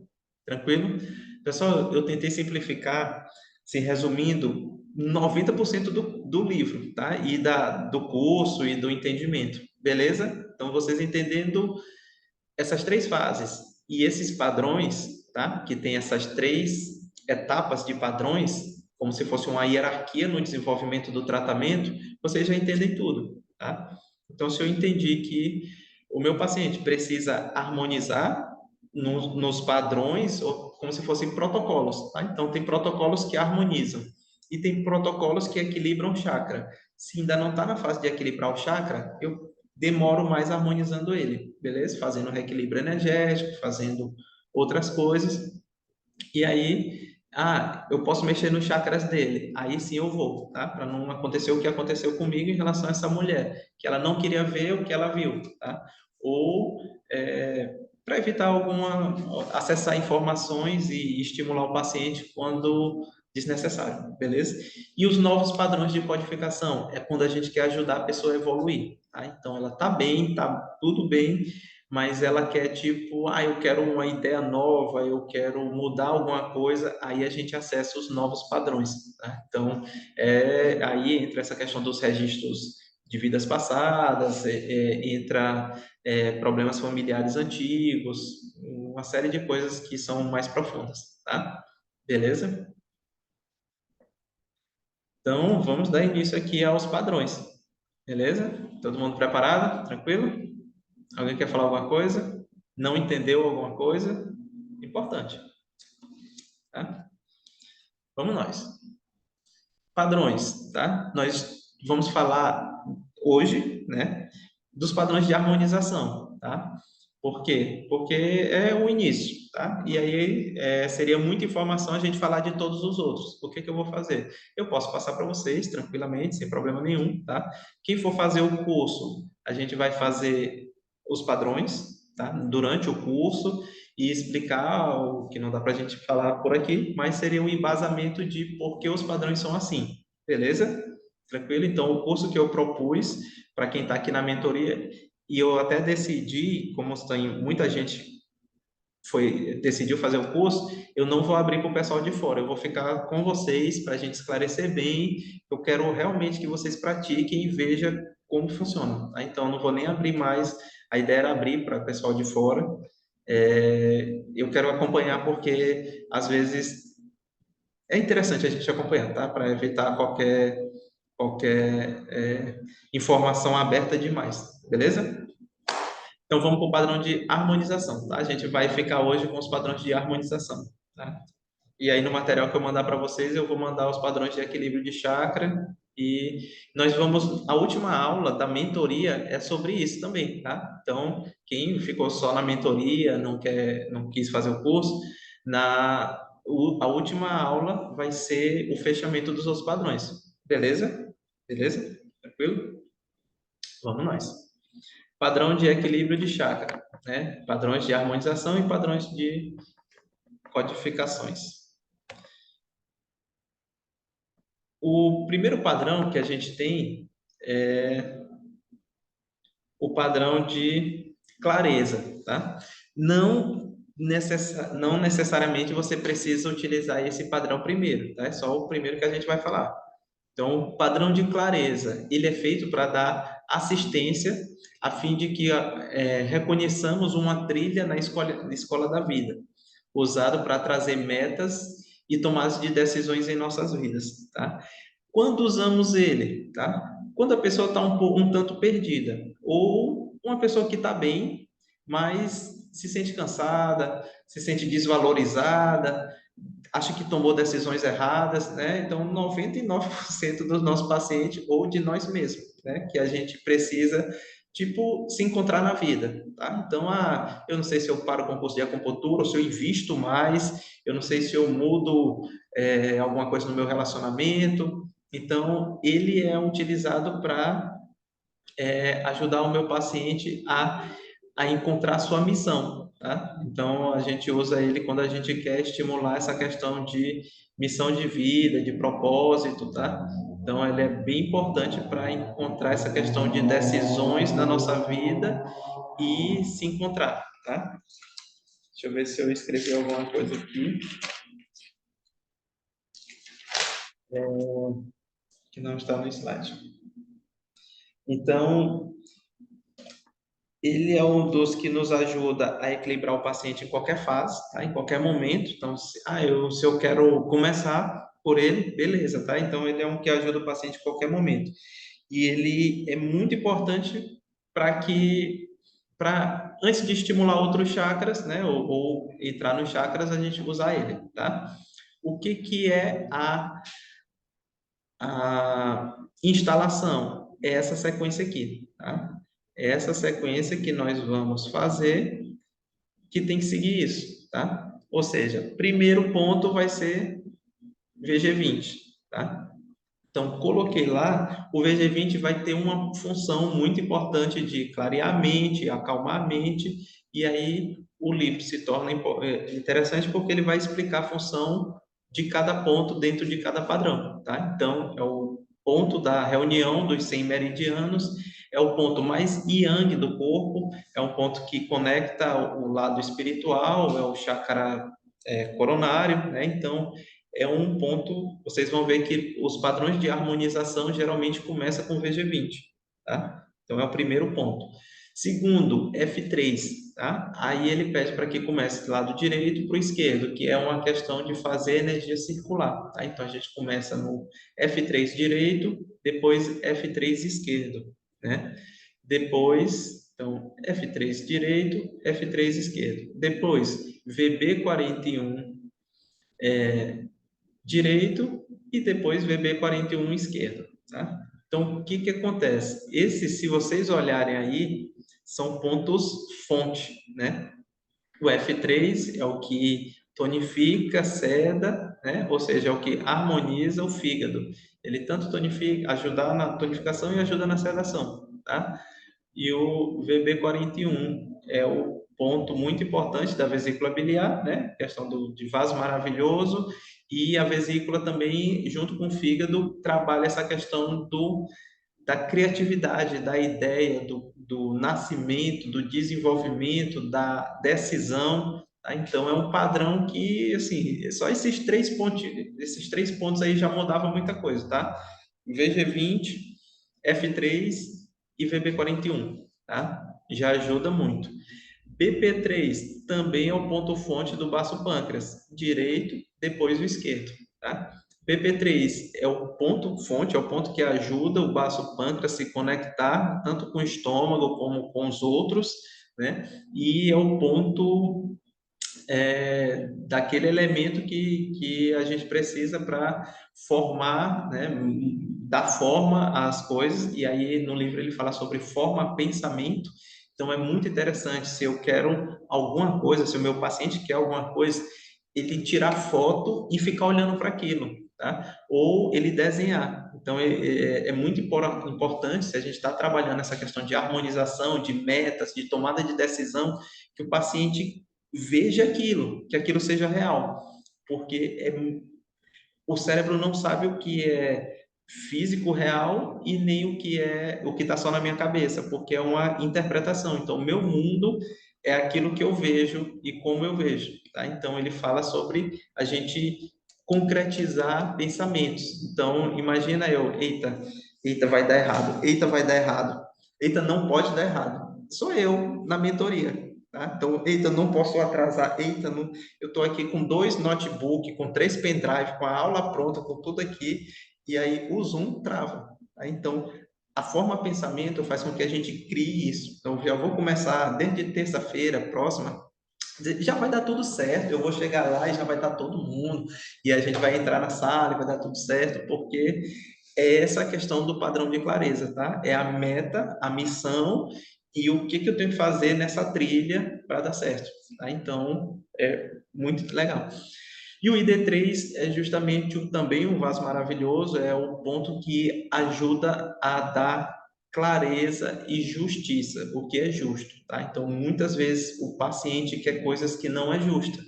Tranquilo? Pessoal, eu tentei simplificar, assim, resumindo, 90% do livro, tá? E do curso e do entendimento. Beleza? Então, vocês entendendo essas três fases e esses padrões, tá? Que tem essas três etapas de padrões, como se fosse uma hierarquia no desenvolvimento do tratamento, vocês já entendem tudo, tá? Então, se eu entendi que o meu paciente precisa harmonizar nos padrões, ou como se fossem protocolos, tá? Então, tem protocolos que harmonizam e tem protocolos que equilibram o chakra. Se ainda não está na fase de equilibrar o chakra, eu demoro mais harmonizando ele, beleza? Fazendo reequilíbrio energético, fazendo outras coisas. E aí, eu posso mexer nos chakras dele. Aí sim eu vou, tá? Para não acontecer o que aconteceu comigo em relação a essa mulher, que ela não queria ver o que ela viu, tá? Ou para evitar acessar informações e estimular o paciente quando desnecessário, beleza? E os novos padrões de codificação é quando a gente quer ajudar a pessoa a evoluir, tá? Então ela tá bem, tá tudo bem, mas ela quer tipo, eu quero uma ideia nova, eu quero mudar alguma coisa, aí a gente acessa os novos padrões, tá? Então, aí entra essa questão dos registros de vidas passadas, entra problemas familiares antigos, uma série de coisas que são mais profundas, tá? Beleza? Então, vamos dar início aqui aos padrões, beleza? Todo mundo preparado? Tranquilo? Alguém quer falar alguma coisa? Não entendeu alguma coisa? Importante, tá? Vamos nós. Padrões, tá? Nós vamos falar hoje, né, dos padrões de harmonização, tá? Por quê? Porque é o início, tá? E aí seria muita informação a gente falar de todos os outros. O que que eu vou fazer? Eu posso passar para vocês tranquilamente, sem problema nenhum, tá? Quem for fazer o curso, a gente vai fazer os padrões, tá? Durante o curso e explicar o que não dá para a gente falar por aqui, mas seria um embasamento de por que os padrões são assim, beleza? Tranquilo? Então, o curso que eu propus para quem está aqui na mentoria, e eu até decidi, como tem muita gente decidiu fazer o curso, eu não vou abrir para o pessoal de fora, eu vou ficar com vocês para a gente esclarecer bem. Eu quero realmente que vocês pratiquem e vejam como funciona, tá? Então, eu não vou nem abrir mais, a ideia era abrir para o pessoal de fora. Eu quero acompanhar porque, às vezes, é interessante a gente acompanhar, tá? Para evitar qualquer informação aberta demais, beleza? Então vamos para o padrão de harmonização, tá? A gente vai ficar hoje com os padrões de harmonização, tá? E aí no material que eu mandar para vocês, eu vou mandar os padrões de equilíbrio de chakra e a última aula da mentoria é sobre isso também, tá? Então, quem ficou só na mentoria, não quis fazer o curso, a última aula vai ser o fechamento dos outros padrões. Beleza? Beleza? Tranquilo? Vamos nós. Padrão de equilíbrio de chakra, né? Padrões de harmonização e padrões de codificações. O primeiro padrão que a gente tem é o padrão de clareza, tá? Não necessariamente você precisa utilizar esse padrão primeiro, tá? É só o primeiro que a gente vai falar. Então, o padrão de clareza, ele é feito para dar assistência a fim de que reconheçamos uma trilha na escola da vida, usado para trazer metas e tomadas de decisões em nossas vidas, tá? Quando usamos ele, tá? Quando a pessoa está um tanto perdida, ou uma pessoa que está bem, mas se sente cansada, se sente desvalorizada, acha que tomou decisões erradas, né? Então, 99% dos nossos pacientes ou de nós mesmos, né? Que a gente precisa, tipo, se encontrar na vida, tá? Então, eu não sei se eu paro com o curso de acupuntura, ou se eu invisto mais, eu não sei se eu mudo alguma coisa no meu relacionamento. Então, ele é utilizado para ajudar o meu paciente a encontrar sua missão, tá? Então, a gente usa ele quando a gente quer estimular essa questão de missão de vida, de propósito, tá? Então, ele é bem importante para encontrar essa questão de decisões na nossa vida e se encontrar, tá? Deixa eu ver se eu escrevi alguma coisa aqui que não está no slide. Então, ele é um dos que nos ajuda a equilibrar o paciente em qualquer fase, tá? Em qualquer momento. Então, se eu quero começar por ele, beleza, tá? Então, ele é um que ajuda o paciente em qualquer momento. E ele é muito importante antes de estimular outros chakras, né, ou entrar nos chakras, a gente usar ele, tá? O que é a instalação? É essa sequência aqui, tá? É essa sequência que nós vamos fazer, que tem que seguir isso, tá? Ou seja, primeiro ponto vai ser VG20, tá? Então, coloquei lá, o VG20 vai ter uma função muito importante de clarear a mente, acalmar a mente, e aí o livro se torna interessante porque ele vai explicar a função de cada ponto dentro de cada padrão, tá? Então, é o ponto da reunião dos 100 meridianos, é o ponto mais yang do corpo, é um ponto que conecta o lado espiritual, é o chakra coronário, né? Então, é um ponto, vocês vão ver que os padrões de harmonização geralmente começam com VG20, tá? Então, é o primeiro ponto. Segundo, F3, tá? Aí ele pede para que comece do lado direito para o esquerdo, que é uma questão de fazer energia circular, tá? Então, a gente começa no F3 direito, depois F3 esquerdo, né? Depois, então, F3 direito, F3 esquerdo. Depois, VB41 direito e depois VB41 esquerdo, tá? Então, o que que acontece? Esses, se vocês olharem aí, são pontos fonte, né? O F3 é o que tonifica, seda, né? Ou seja, é o que harmoniza o fígado. Ele tanto tonifica, ajuda na tonificação e ajuda na sedação, tá? E o VB41 é o ponto muito importante da vesícula biliar, né? Questão de vaso maravilhoso, e a vesícula também, junto com o fígado, trabalha essa questão da criatividade, da ideia, do nascimento, do desenvolvimento, da decisão, tá? Então, é um padrão que, assim, só esses três pontos aí já mudavam muita coisa, tá? VG20, F3 e VB41, tá? Já ajuda muito. BP3 também é o ponto fonte do baço pâncreas, direito, depois o esquerdo, tá? BP3 é o ponto fonte, é o ponto que ajuda o baço pâncreas a se conectar tanto com o estômago como com os outros, né? E é o ponto daquele elemento que a gente precisa para formar, né, dar forma às coisas, e aí no livro ele fala sobre forma-pensamento. Então é muito interessante, se eu quero alguma coisa, se o meu paciente quer alguma coisa, ele tirar foto e ficar olhando para aquilo, tá? Ou ele desenhar. Então é muito importante, se a gente está trabalhando essa questão de harmonização, de metas, de tomada de decisão, que o paciente veja aquilo, que aquilo seja real, porque o cérebro não sabe o que é físico real e nem o que está só na minha cabeça, porque é uma interpretação. Então, o meu mundo é aquilo que eu vejo e como eu vejo, tá? Então, ele fala sobre a gente concretizar pensamentos. Então, imagina eita, vai dar errado, eita, vai dar errado, eita, não pode dar errado. Sou eu na mentoria. Tá? Então, eita, não posso atrasar, eita, não, eu estou aqui com 2 notebooks, com 3 pendrive, com a aula pronta, com tudo aqui, e aí o Zoom trava. Tá? Então, a forma pensamento faz com que a gente crie isso. Então, já vou começar desde terça-feira próxima, já vai dar tudo certo, eu vou chegar lá e já vai estar todo mundo, e a gente vai entrar na sala e vai dar tudo certo, porque é essa questão do padrão de clareza, tá? É a meta, a missão e o que que eu tenho que fazer nessa trilha para dar certo, tá? Então, é muito legal. E o ID3 é justamente também um vaso maravilhoso, é o ponto que ajuda a dar clareza e justiça, o que é justo, tá? Então, muitas vezes o paciente quer coisas que não é justa.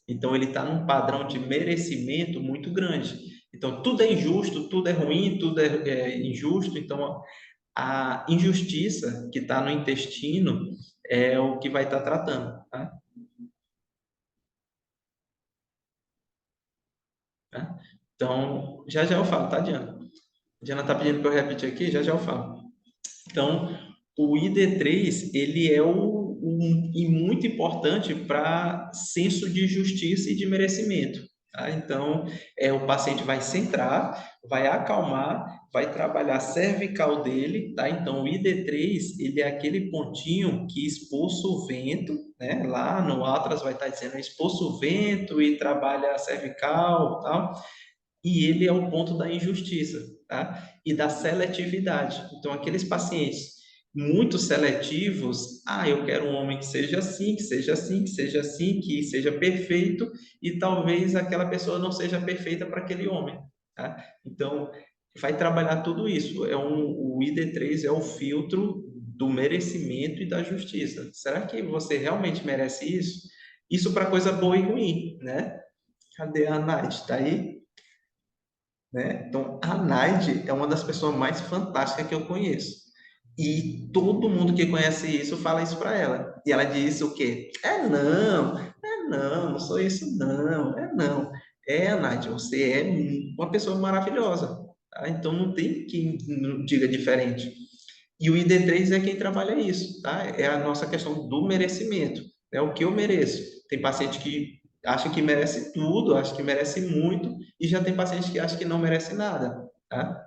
Então, ele está num padrão de merecimento muito grande. Então, tudo é injusto, tudo é ruim, tudo é injusto. Então, a injustiça que está no intestino é o que vai estar tratando, tá? Tá? Então, já já eu falo, tá, Diana? Diana está pedindo para eu repetir aqui, já já eu falo. Então, o ID3, ele é e muito importante para senso de justiça e de merecimento. Tá? Então, o paciente vai centrar, vai acalmar, vai trabalhar a cervical dele, tá? Então, o ID3, ele é aquele pontinho que expulsa o vento, né? Lá no Atlas vai estar dizendo expulsa o vento e trabalha a cervical, tal. E ele é o ponto da injustiça, tá? E da seletividade. Então, aqueles pacientes muito seletivos, eu quero um homem que seja assim, que seja assim, que seja assim, que seja perfeito, e talvez aquela pessoa não seja perfeita para aquele homem, tá? Então, vai trabalhar tudo isso. O ID3 é o filtro do merecimento e da justiça. Será que você realmente merece isso? Isso para coisa boa e ruim, né? Cadê a Nath? Tá aí? Né? Então, a Naide é uma das pessoas mais fantásticas que eu conheço. E todo mundo que conhece isso fala isso para ela. E ela diz o quê? Não sou isso não, não. Naide, você é uma pessoa maravilhosa. Tá? Então, não tem quem diga diferente. E o ID3 é quem trabalha isso, tá? É a nossa questão do merecimento. É o que eu mereço. Tem paciente que acha que merece tudo, acha que merece muito, e já tem paciente que acha que não merece nada, tá?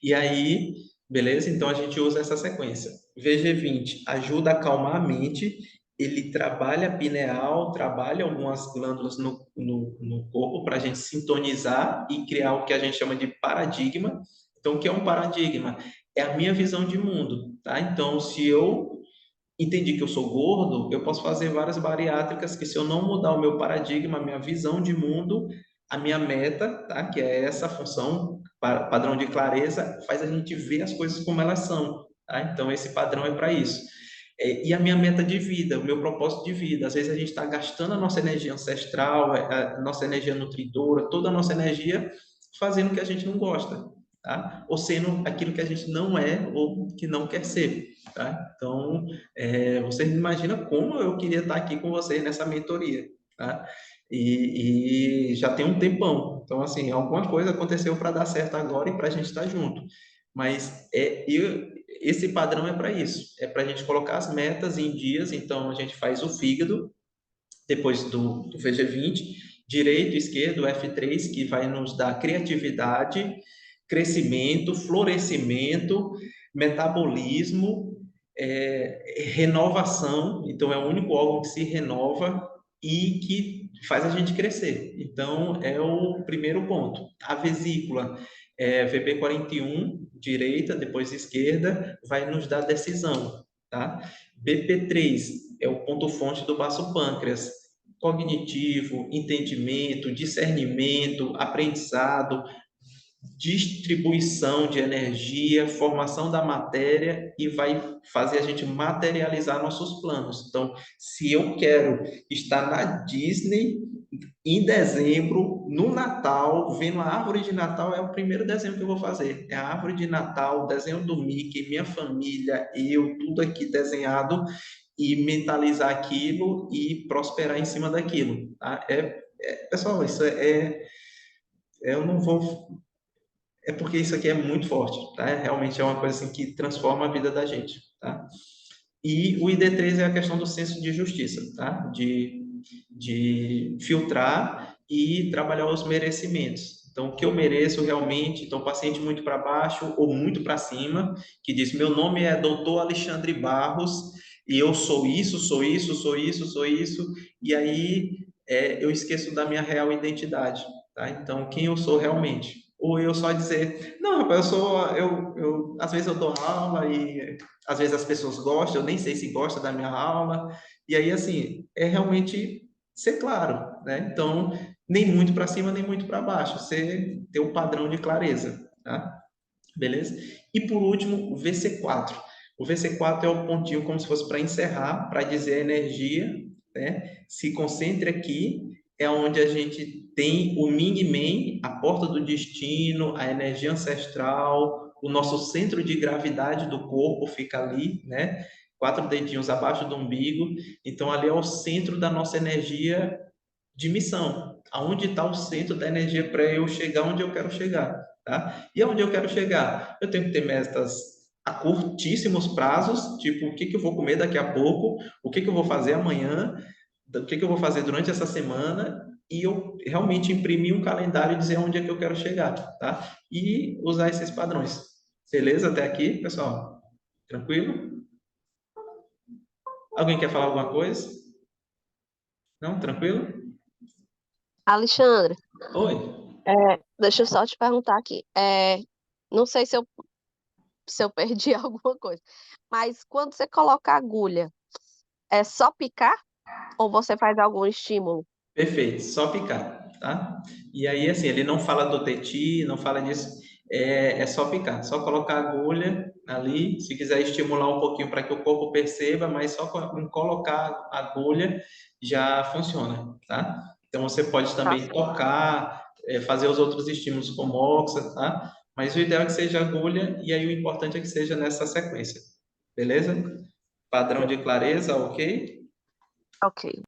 E aí, beleza? Então a gente usa essa sequência. VG20 ajuda a acalmar a mente, ele trabalha a pineal, trabalha algumas glândulas no corpo para a gente sintonizar e criar o que a gente chama de paradigma. Então, o que é um paradigma? É a minha visão de mundo, tá? Então, se eu entendi que eu sou gordo, eu posso fazer várias bariátricas que se eu não mudar o meu paradigma, a minha visão de mundo, a minha meta, tá? Que é essa função, padrão de clareza, faz a gente ver as coisas como elas são, tá? Então, esse padrão é para isso. E a minha meta de vida, o meu propósito de vida. Às vezes a gente está gastando a nossa energia ancestral, a nossa energia nutridora, toda a nossa energia fazendo o que a gente não gosta, tá? Ou sendo aquilo que a gente não é ou que não quer ser, tá? Então, você imagina como eu queria estar aqui com vocês nessa mentoria, tá? E já tem um tempão. Então, assim, alguma coisa aconteceu para dar certo agora e para a gente estar junto. Mas esse padrão é para isso. É para a gente colocar as metas em dias. Então, a gente faz o fígado, depois do VG20, direito, esquerdo, F3, que vai nos dar criatividade, crescimento, florescimento, metabolismo, renovação. Então, é o único órgão que se renova e que faz a gente crescer. Então, é o primeiro ponto. A vesícula, VP41, direita, depois esquerda, vai nos dar decisão, tá? BP3 é o ponto-fonte do baço pâncreas. Cognitivo, entendimento, discernimento, aprendizado, distribuição de energia, formação da matéria e vai fazer a gente materializar nossos planos. Então, se eu quero estar na Disney em dezembro, no Natal, vendo a árvore de Natal, é o primeiro desenho que eu vou fazer. É a árvore de Natal, o desenho do Mickey, minha família, eu, tudo aqui desenhado e mentalizar aquilo e prosperar em cima daquilo. Tá? Pessoal, isso eu não vou. É porque isso aqui é muito forte, tá? Realmente é uma coisa assim que transforma a vida da gente, tá? E o ID3 é a questão do senso de justiça, tá? De filtrar e trabalhar os merecimentos. Então, o que eu mereço realmente, então, paciente muito para baixo ou muito para cima, que diz, meu nome é Dr. Alexandre Barros e eu sou isso, sou isso, sou isso, sou isso, e aí eu esqueço da minha real identidade, tá? Então, quem eu sou realmente. Ou eu só dizer, não, rapaz, às vezes eu dou aula e às vezes as pessoas gostam, eu nem sei se gosta da minha aula, e aí, assim, é realmente ser claro, né? Então, nem muito para cima, nem muito para baixo, você ter um padrão de clareza, tá? Beleza? E por último, o VC4. O VC4 é o pontinho como se fosse para encerrar, para dizer a energia, né? Se concentre aqui, é onde a gente tem o Ming-Men, a porta do destino, a energia ancestral, o nosso centro de gravidade do corpo fica ali, né? 4 dedinhos abaixo do umbigo. Então, ali é o centro da nossa energia de missão. Aonde está o centro da energia para eu chegar onde eu quero chegar, tá? E aonde eu quero chegar? Eu tenho que ter metas a curtíssimos prazos, tipo, o que que eu vou comer daqui a pouco, o que que eu vou fazer amanhã, o que que eu vou fazer durante essa semana e eu realmente imprimir um calendário e dizer onde é que eu quero chegar, tá? E usar esses padrões. Beleza até aqui, pessoal? Tranquilo? Alguém quer falar alguma coisa? Não? Tranquilo? Alexandre, Oi. deixa eu só te perguntar aqui. Não sei se eu perdi alguma coisa, mas quando você coloca a agulha, é só picar ou você faz algum estímulo? Perfeito, só picar, tá? E aí, assim, ele não fala do teti, não fala disso, é só picar, só colocar a agulha ali, se quiser estimular um pouquinho para que o corpo perceba, mas só em colocar a agulha já funciona, tá? Então, você pode Tá também certo. tocar, fazer os outros estímulos como oxa, tá? Mas o ideal é que seja agulha, e aí o importante é que seja nessa sequência, beleza? Padrão de clareza, ok? Ok.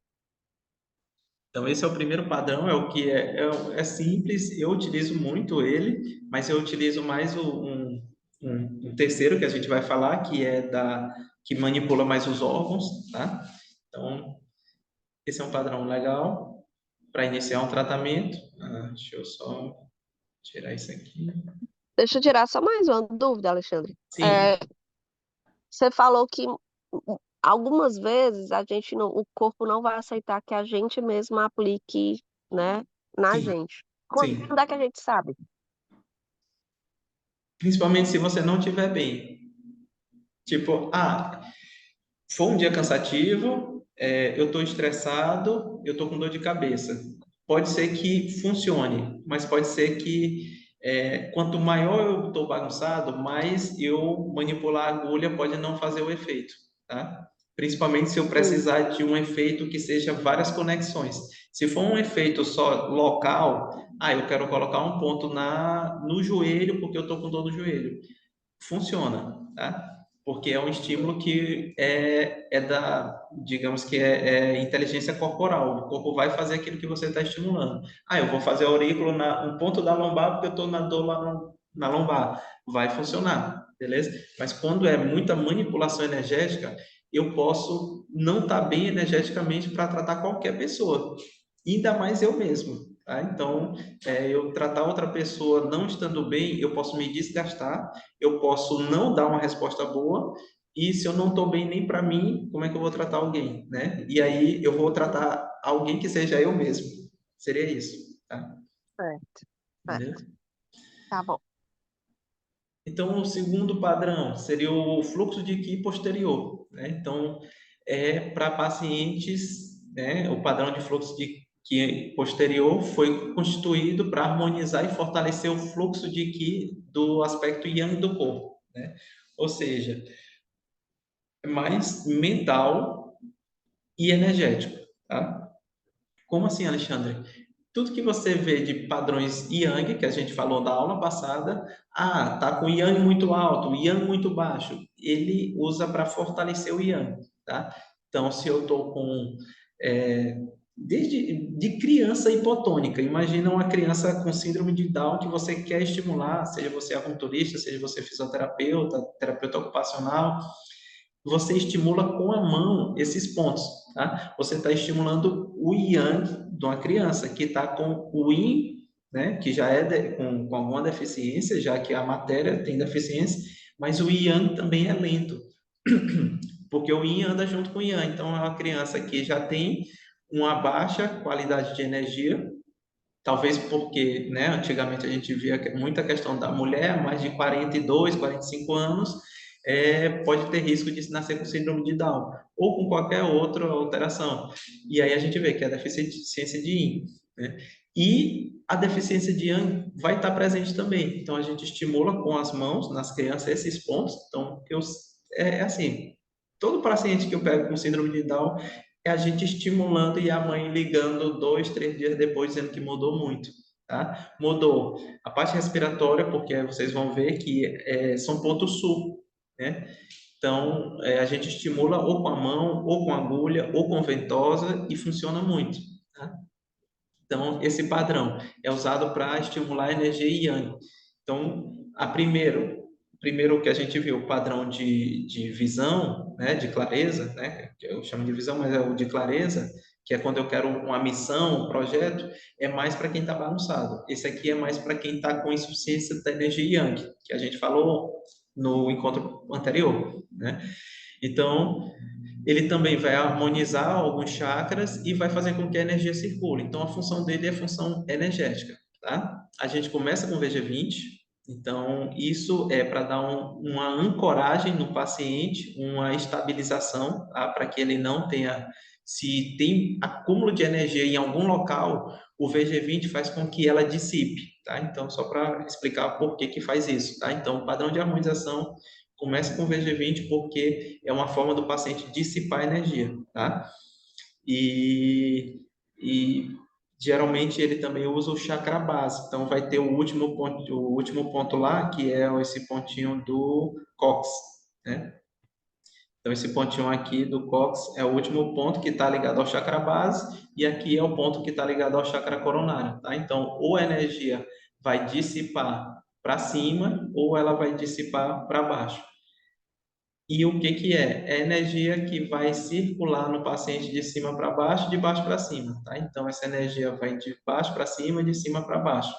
Então, esse é o primeiro padrão, é o que é simples, eu utilizo muito ele, mas eu utilizo mais um terceiro que a gente vai falar, que manipula mais os órgãos, tá? Então, esse é um padrão legal para iniciar um tratamento. Deixa eu só tirar isso aqui. Deixa eu tirar só mais uma dúvida, Alexandre. Sim, Você falou que algumas vezes o corpo não vai aceitar que a gente mesmo aplique, né, na sim, gente. Quando sim. é que a gente sabe? Principalmente se você não estiver bem. Tipo, foi um dia cansativo, eu estou estressado, eu estou com dor de cabeça. Pode ser que funcione, mas pode ser que quanto maior eu estou bagunçado, mais eu manipular a agulha pode não fazer o efeito, tá? Principalmente se eu Sim, precisar de um efeito que seja várias conexões. Se for um efeito só local, eu quero colocar um ponto no joelho porque eu estou com dor no joelho, funciona, tá? Porque é um estímulo que digamos que é inteligência corporal. O corpo vai fazer aquilo que você está estimulando. Eu vou fazer aurículo um ponto da lombar porque eu estou na dor lá na lombar. Vai funcionar, beleza? Mas quando é muita manipulação energética, eu posso não estar bem energeticamente para tratar qualquer pessoa, ainda mais eu mesmo, tá? Então, eu tratar outra pessoa não estando bem, eu posso me desgastar, eu posso não dar uma resposta boa, e se eu não estou bem nem para mim, como é que eu vou tratar alguém, né? E aí eu vou tratar alguém que seja eu mesmo. Seria isso, tá? certo, certo. Beleza? Tá bom. Então, o segundo padrão seria o fluxo de Qi posterior, né? Então, para pacientes, né, o padrão de fluxo de Qi posterior foi constituído para harmonizar e fortalecer o fluxo de Qi do aspecto Yang do corpo, né? Ou seja, é mais mental e energético, tá? Como assim, Alexandre? Tudo que você vê de padrões Yang, que a gente falou da aula passada, tá com Yang muito alto, Yang muito baixo, ele usa para fortalecer o Yang, tá? Então, se eu estou com desde de criança hipotônica, imagina uma criança com síndrome de Down que você quer estimular, seja você acupunturista, seja você fisioterapeuta, terapeuta ocupacional, você estimula com a mão esses pontos, tá? Você está estimulando o yang de uma criança que está com o yin, né? Que já é com alguma deficiência, já que a matéria tem deficiência, mas o yang também é lento, porque o yin anda junto com o yang. Então, é uma criança que já tem uma baixa qualidade de energia, talvez porque, né, antigamente a gente via muita questão da mulher, mais de 42, 45 anos, pode ter risco de nascer com síndrome de Down ou com qualquer outra alteração. E aí a gente vê que é a deficiência de Yin, né? E a deficiência de Yang vai estar presente também. Então a gente estimula com as mãos nas crianças esses pontos. Então é assim, todo paciente que eu pego com síndrome de Down é a gente estimulando e a mãe ligando 2, 3 dias depois dizendo que mudou muito, tá? Mudou a parte respiratória, porque vocês vão ver que são pontos sul, né? Então, a gente estimula ou com a mão, ou com agulha, ou com ventosa e funciona muito, tá? Então, esse padrão é usado para estimular a energia Yang. Então, primeiro que a gente viu, o padrão de visão, né, de clareza, né, que eu chamo de visão, mas é o de clareza, que é quando eu quero uma missão, um projeto, é mais para quem está bagunçado. Esse aqui é mais para quem está com insuficiência da energia Yang, que a gente falou no encontro anterior, né? Então, ele também vai harmonizar alguns chakras e vai fazer com que a energia circule. Então, a função dele é a função energética, tá? A gente começa com VG20, então isso é para dar uma ancoragem no paciente, uma estabilização, tá? Para que ele não tenha, se tem acúmulo de energia em algum local, o VG20 faz com que ela dissipe, tá? Então, só para explicar por que que faz isso, tá? Então, o padrão de harmonização começa com VG20 porque é uma forma do paciente dissipar energia, tá? E geralmente ele também usa o chakra base. Então vai ter o último ponto lá, que é esse pontinho do cox, né? Então esse pontinho aqui do cox é o último ponto que está ligado ao chakra base e aqui é o ponto que está ligado ao chakra coronário, tá? Então ou a energia vai dissipar para cima ou ela vai dissipar para baixo. E o que que é? É energia que vai circular no paciente de cima para baixo, de baixo para cima, tá? Então essa energia vai de baixo para cima, de cima para baixo,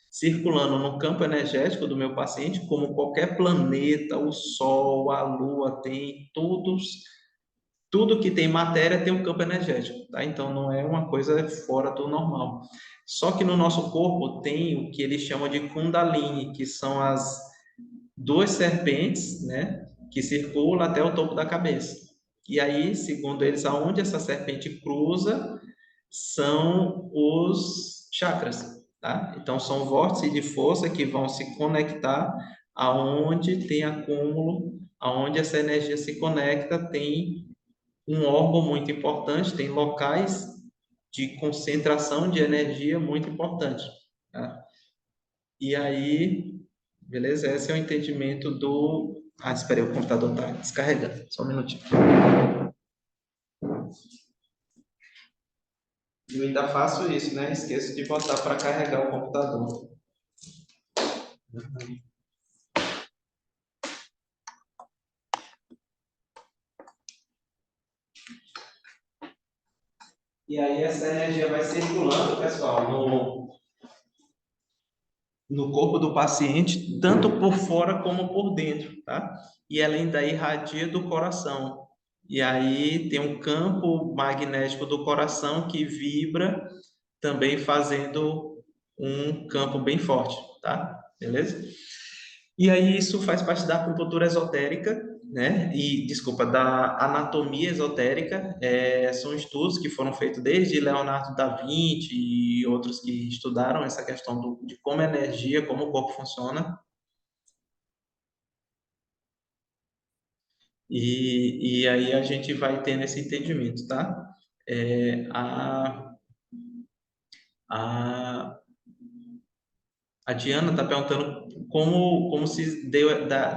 circulando no campo energético do meu paciente, como qualquer planeta, o Sol, a Lua tem tudo que tem matéria tem um campo energético, tá? Então não é uma coisa fora do normal. Só que no nosso corpo tem o que eles chamam de Kundalini, que são as duas serpentes, né, que circulam até o topo da cabeça. E aí, segundo eles, aonde essa serpente cruza são os chakras, tá? Então são vórtices de força que vão se conectar aonde tem acúmulo, aonde essa energia se conecta, tem um órgão muito importante, tem locais de concentração de energia muito importantes, tá? E aí, beleza? Esse é o entendimento do... Ah, espera aí, o computador está descarregando. Só um minutinho. Eu ainda faço isso, né? Esqueço de botar para carregar o computador. E aí essa energia vai circulando, pessoal, no corpo do paciente, tanto por fora como por dentro, tá? E ela ainda irradia do coração. E aí tem um campo magnético do coração que vibra, também fazendo um campo bem forte, tá? Beleza? E aí isso faz parte da acupuntura esotérica, né? E, desculpa, da anatomia esotérica. São estudos que foram feitos desde Leonardo da Vinci e outros que estudaram essa questão de como a energia, como o corpo funciona. E aí a gente vai tendo esse entendimento, tá? É, a, A Diana está perguntando como se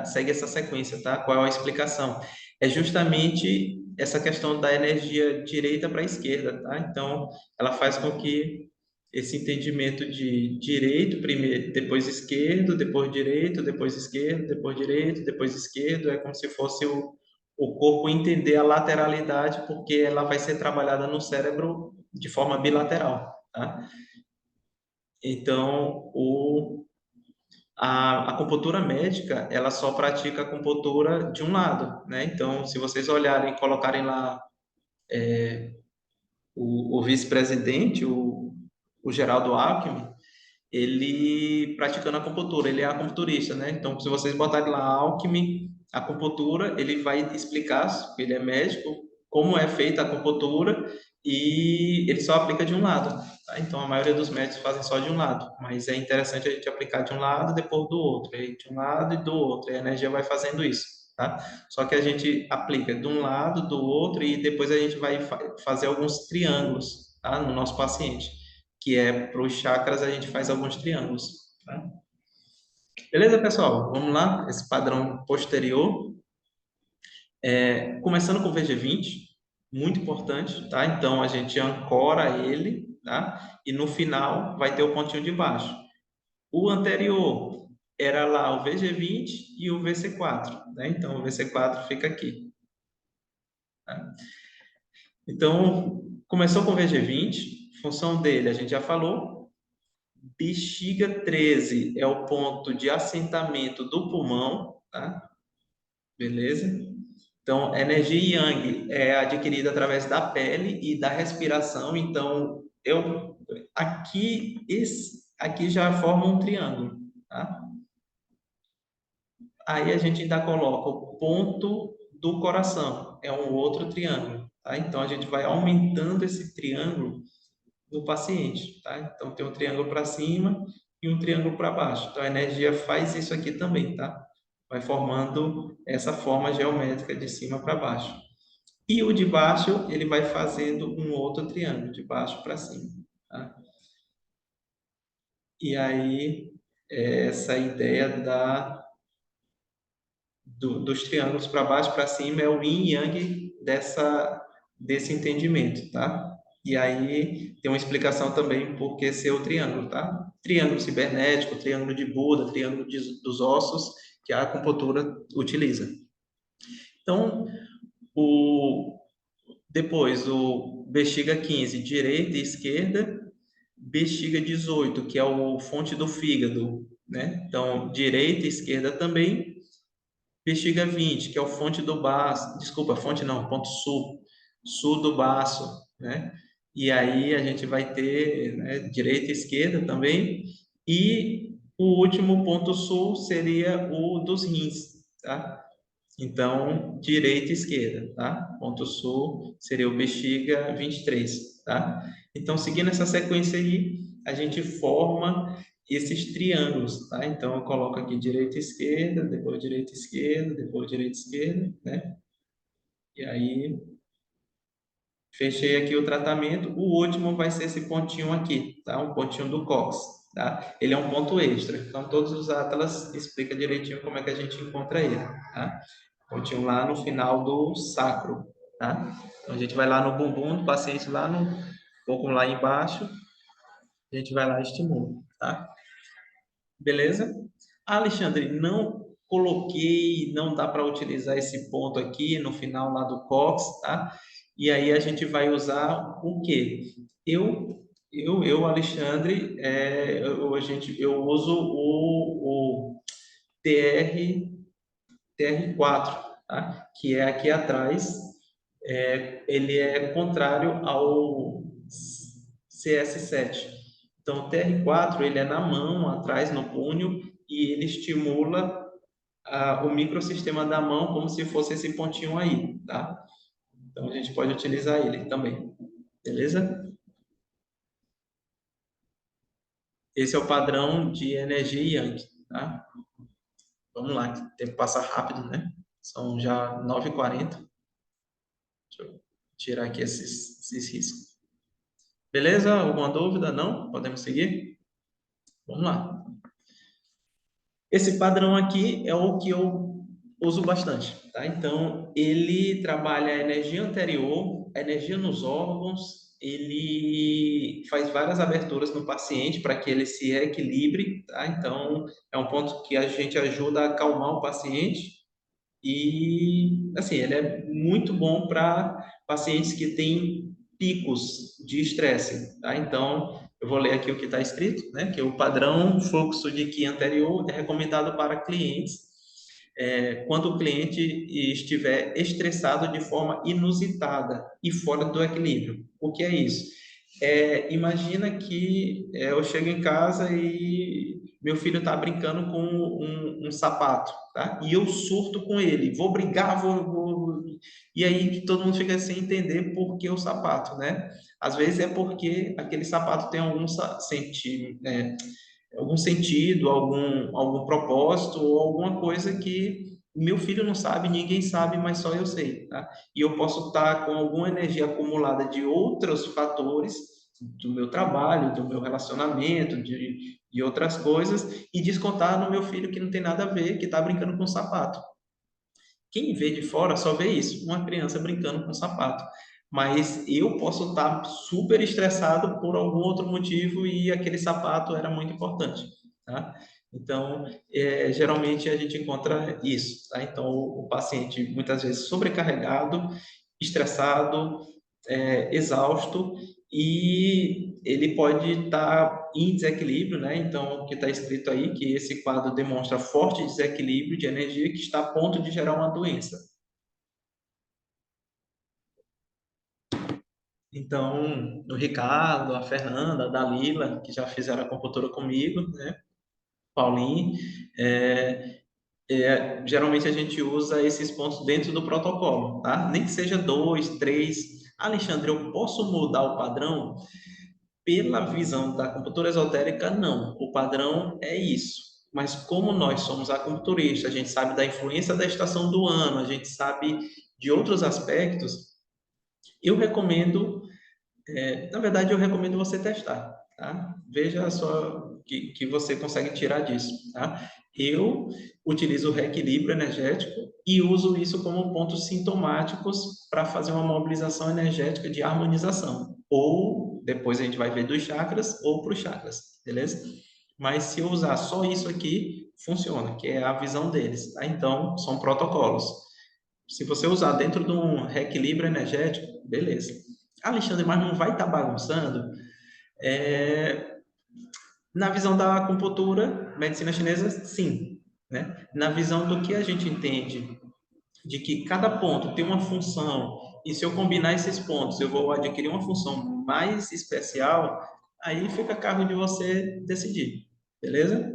segue essa sequência, tá? Qual é a explicação? É justamente essa questão da energia direita para a esquerda, tá? Então, ela faz com que esse entendimento de direito, primeiro, depois esquerdo, depois direito, depois esquerdo, depois direito, depois esquerdo, é como se fosse o corpo entender a lateralidade, porque ela vai ser trabalhada no cérebro de forma bilateral, tá? Então, a acupuntura médica, ela só pratica acupuntura de um lado, né? Então, se vocês olharem e colocarem lá o vice-presidente, o Geraldo Alckmin, ele praticando acupuntura, ele é acupunturista, né? Então, se vocês botarem lá Alckmin, acupuntura, ele vai explicar, ele é médico, como é feita a acupuntura e ele só aplica de um lado, tá? Então, a maioria dos médicos fazem só de um lado, mas é interessante a gente aplicar de um lado, depois do outro, aí de um lado e do outro, e a energia vai fazendo isso, tá? Só que a gente aplica de um lado, do outro, e depois a gente vai fazer alguns triângulos, tá? No nosso paciente, que é para os chakras a gente faz alguns triângulos, tá? Beleza, pessoal? Vamos lá, esse padrão posterior. Começando com o VG20, muito importante, tá? Então, a gente ancora ele, tá? E no final vai ter o pontinho de baixo. O anterior era lá o VG20 e o VC4, né? Então, o VC4 fica aqui, tá? Então, Começou com VG20, função dele a gente já falou. Bexiga 13 é o ponto de assentamento do pulmão, tá? Beleza? Então, energia Yang é adquirida através da pele e da respiração. Então, aqui já forma um triângulo, tá? Aí a gente ainda coloca o ponto do coração, é um outro triângulo, tá? Então, a gente vai aumentando esse triângulo no paciente, tá? Então, tem um triângulo para cima e um triângulo para baixo. Então, a energia faz isso aqui também, tá? Vai formando essa forma geométrica de cima para baixo. E o de baixo, ele vai fazendo um outro triângulo, de baixo para cima, tá? E aí, essa ideia dos triângulos para baixo para cima é o yin e yang desse entendimento, tá? E aí tem uma explicação também por que ser o triângulo, tá? Triângulo cibernético, triângulo de Buda, triângulo dos ossos, que a acupuntura utiliza. Então, depois o bexiga 15, direita e esquerda, bexiga 18, que é o fonte do fígado, né? Então, direita e esquerda também. Bexiga 20, que é o fonte do baço, desculpa, fonte não, ponto sul do baço, né? E aí a gente vai ter, né, direita e esquerda também. E o último ponto sul seria o dos rins, tá? Então, direita e esquerda, tá? Ponto sul seria o bexiga 23, tá? Então, seguindo essa sequência aí, a gente forma esses triângulos, tá? Então, eu coloco aqui direita e esquerda, depois direita e esquerda, depois direita e esquerda, né? E aí, fechei aqui o tratamento. O último vai ser esse pontinho aqui, tá? Um pontinho do cox, tá? Ele é um ponto extra. Então, todos os atlas explica direitinho como é que a gente encontra ele, tá? Pontinho lá no final do sacro, tá? Então, a gente vai lá no bumbum do paciente, um pouco lá embaixo, a gente vai lá e estimula, tá? Beleza? Alexandre, não coloquei, não dá para utilizar esse ponto aqui no final lá do cox, tá? E aí a gente vai usar o quê? Alexandre, eu uso o TR4, tá? Que é aqui atrás, ele é contrário ao CS7. Então, o TR4 ele é na mão, atrás no punho, e ele estimula o microsistema da mão como se fosse esse pontinho aí, tá? Então, a gente pode utilizar ele também, beleza? Esse é o padrão de energia Yang, tá? Vamos lá, que o tempo passa rápido, né? São já 9h40. Deixa eu tirar aqui esses riscos. Beleza? Alguma dúvida? Não? Podemos seguir? Vamos lá. Esse padrão aqui é o que eu uso bastante, tá? Então, ele trabalha a energia anterior, a energia nos órgãos, ele faz várias aberturas no paciente para que ele se reequilibre, tá? Então, é um ponto que a gente ajuda a acalmar o paciente e, assim, ele é muito bom para pacientes que têm picos de estresse, tá? Então, eu vou ler aqui o que está escrito, né? Que o padrão fluxo de Qi anterior é recomendado para clientes quando o cliente estiver estressado de forma inusitada e fora do equilíbrio. O que é isso? Imagina que eu chego em casa e meu filho está brincando com um sapato, tá? E eu surto com ele, vou brigar, e aí todo mundo fica sem entender por que o sapato, né? Às vezes é porque aquele sapato tem algum sentido, algum propósito ou alguma coisa que meu filho não sabe, ninguém sabe, mas só eu sei, tá? E eu posso estar com alguma energia acumulada de outros fatores do meu trabalho, do meu relacionamento, de outras coisas e descontar no meu filho que não tem nada a ver, que está brincando com sapato. Quem vê de fora só vê isso, uma criança brincando com sapato. Mas eu posso estar super estressado por algum outro motivo e aquele sapato era muito importante, tá? Então, geralmente a gente encontra isso, tá? Então, o paciente muitas vezes sobrecarregado, estressado, exausto e ele pode estar em desequilíbrio, né? Então, o que está escrito aí, que esse quadro demonstra forte desequilíbrio de energia que está a ponto de gerar uma doença. Então, o Ricardo, a Fernanda, a Dalila, que já fizeram a acupuntura comigo, né? Paulinho, geralmente a gente usa esses pontos dentro do protocolo, tá? Nem que seja 2, 3. Alexandre, eu posso mudar o padrão? Pela visão da acupuntura esotérica, não. O padrão é isso. Mas como nós somos acupunturistas, a gente sabe da influência da estação do ano, a gente sabe de outros aspectos, eu recomendo, na verdade, eu recomendo você testar, tá? Veja só que você consegue tirar disso, tá? Eu utilizo o reequilíbrio energético e uso isso como pontos sintomáticos para fazer uma mobilização energética de harmonização. Ou depois a gente vai ver dos chakras ou para os chakras, beleza? Mas se eu usar só isso aqui, funciona, que é a visão deles, tá? Então, são protocolos. Se você usar dentro de um reequilíbrio energético, beleza. Alexandre, mas não vai estar bagunçando? Na visão da acupuntura, medicina chinesa, sim, né? Na visão do que a gente entende de que cada ponto tem uma função e se eu combinar esses pontos eu vou adquirir uma função mais especial, aí fica a cargo de você decidir, beleza?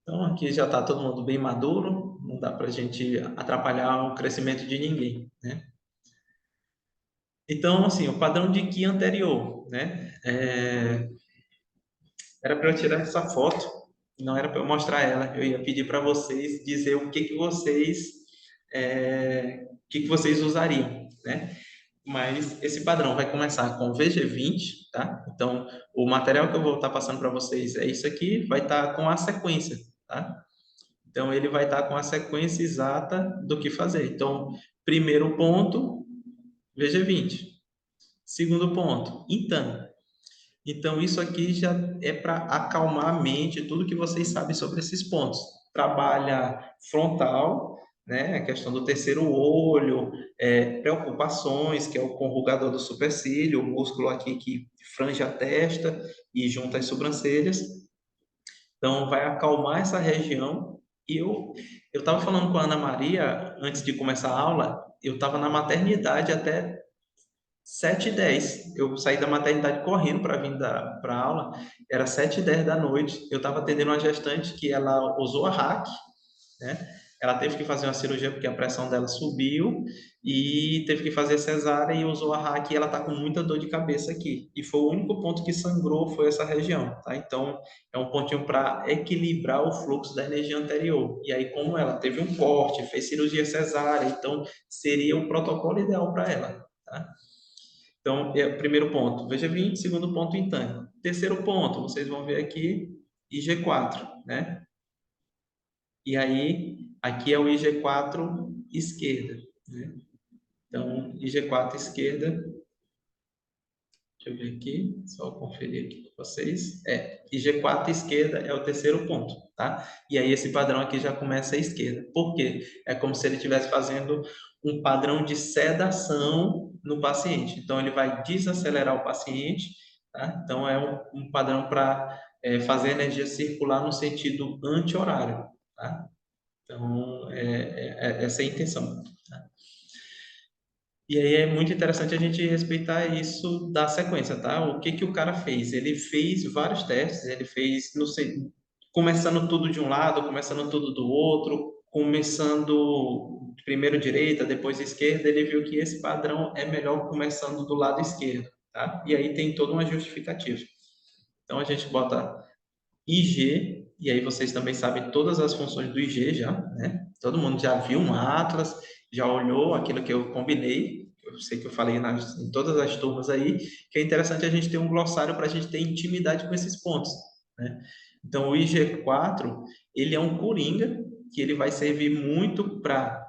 Então aqui já está todo mundo bem maduro, não dá para a gente atrapalhar o crescimento de ninguém, né? Então, assim, o padrão de Qi anterior, né? Era para eu tirar essa foto, não era para eu mostrar ela. Eu ia pedir para vocês dizer o que que vocês, usariam, né? Mas esse padrão vai começar com VG20, tá? Então, o material que eu vou estar passando para vocês é isso aqui, vai estar com a sequência, tá? Então, ele vai estar com a sequência exata do que fazer. Então, primeiro ponto, VG20. Segundo ponto, Intan. Então, isso aqui já é para acalmar a mente, tudo que vocês sabem sobre esses pontos. Trabalha frontal, né? A questão do terceiro olho, preocupações, que é o corrugador do supercílio, o músculo aqui que frange a testa e junta as sobrancelhas. Então, vai acalmar essa região. E eu estava falando com a Ana Maria, antes de começar a aula, eu estava na maternidade até 7h10. Eu saí da maternidade correndo para vir para a aula. Era 7h10 da noite. Eu estava atendendo uma gestante que ela usou a hack, né? Ela teve que fazer uma cirurgia porque a pressão dela subiu e teve que fazer cesárea e usou a hack e ela está com muita dor de cabeça aqui. E foi o único ponto que sangrou, foi essa região, tá? Então, é um pontinho para equilibrar o fluxo da energia anterior. E aí, como ela teve um corte, fez cirurgia cesárea, então seria o protocolo ideal para ela, tá? Então, primeiro ponto, VG20, segundo ponto, Intan. Terceiro ponto, vocês vão ver aqui, IG4, né? E aí, aqui é o IG4 esquerda, né? Então, IG4 esquerda, deixa eu ver aqui, só conferir aqui com vocês. IG4 esquerda é o terceiro ponto, tá? E aí esse padrão aqui já começa à esquerda. Por quê? É como se ele estivesse fazendo um padrão de sedação no paciente. Então, ele vai desacelerar o paciente, tá? Então, é um padrão para fazer a energia circular no sentido anti-horário, tá? Então, essa é a intenção, tá? E aí é muito interessante a gente respeitar isso da sequência, tá? O que que o cara fez? Ele fez vários testes, ele fez, não sei, começando tudo de um lado, começando tudo do outro, começando primeiro direita, depois esquerda, ele viu que esse padrão é melhor começando do lado esquerdo, tá? E aí tem toda uma justificativa. Então a gente bota IG, e aí vocês também sabem todas as funções do IG já, né? Todo mundo já viu um atlas, já olhou aquilo que eu combinei, eu sei que eu falei em todas as turmas aí, que é interessante a gente ter um glossário para a gente ter intimidade com esses pontos, né? Então, o IG4, ele é um coringa, que ele vai servir muito para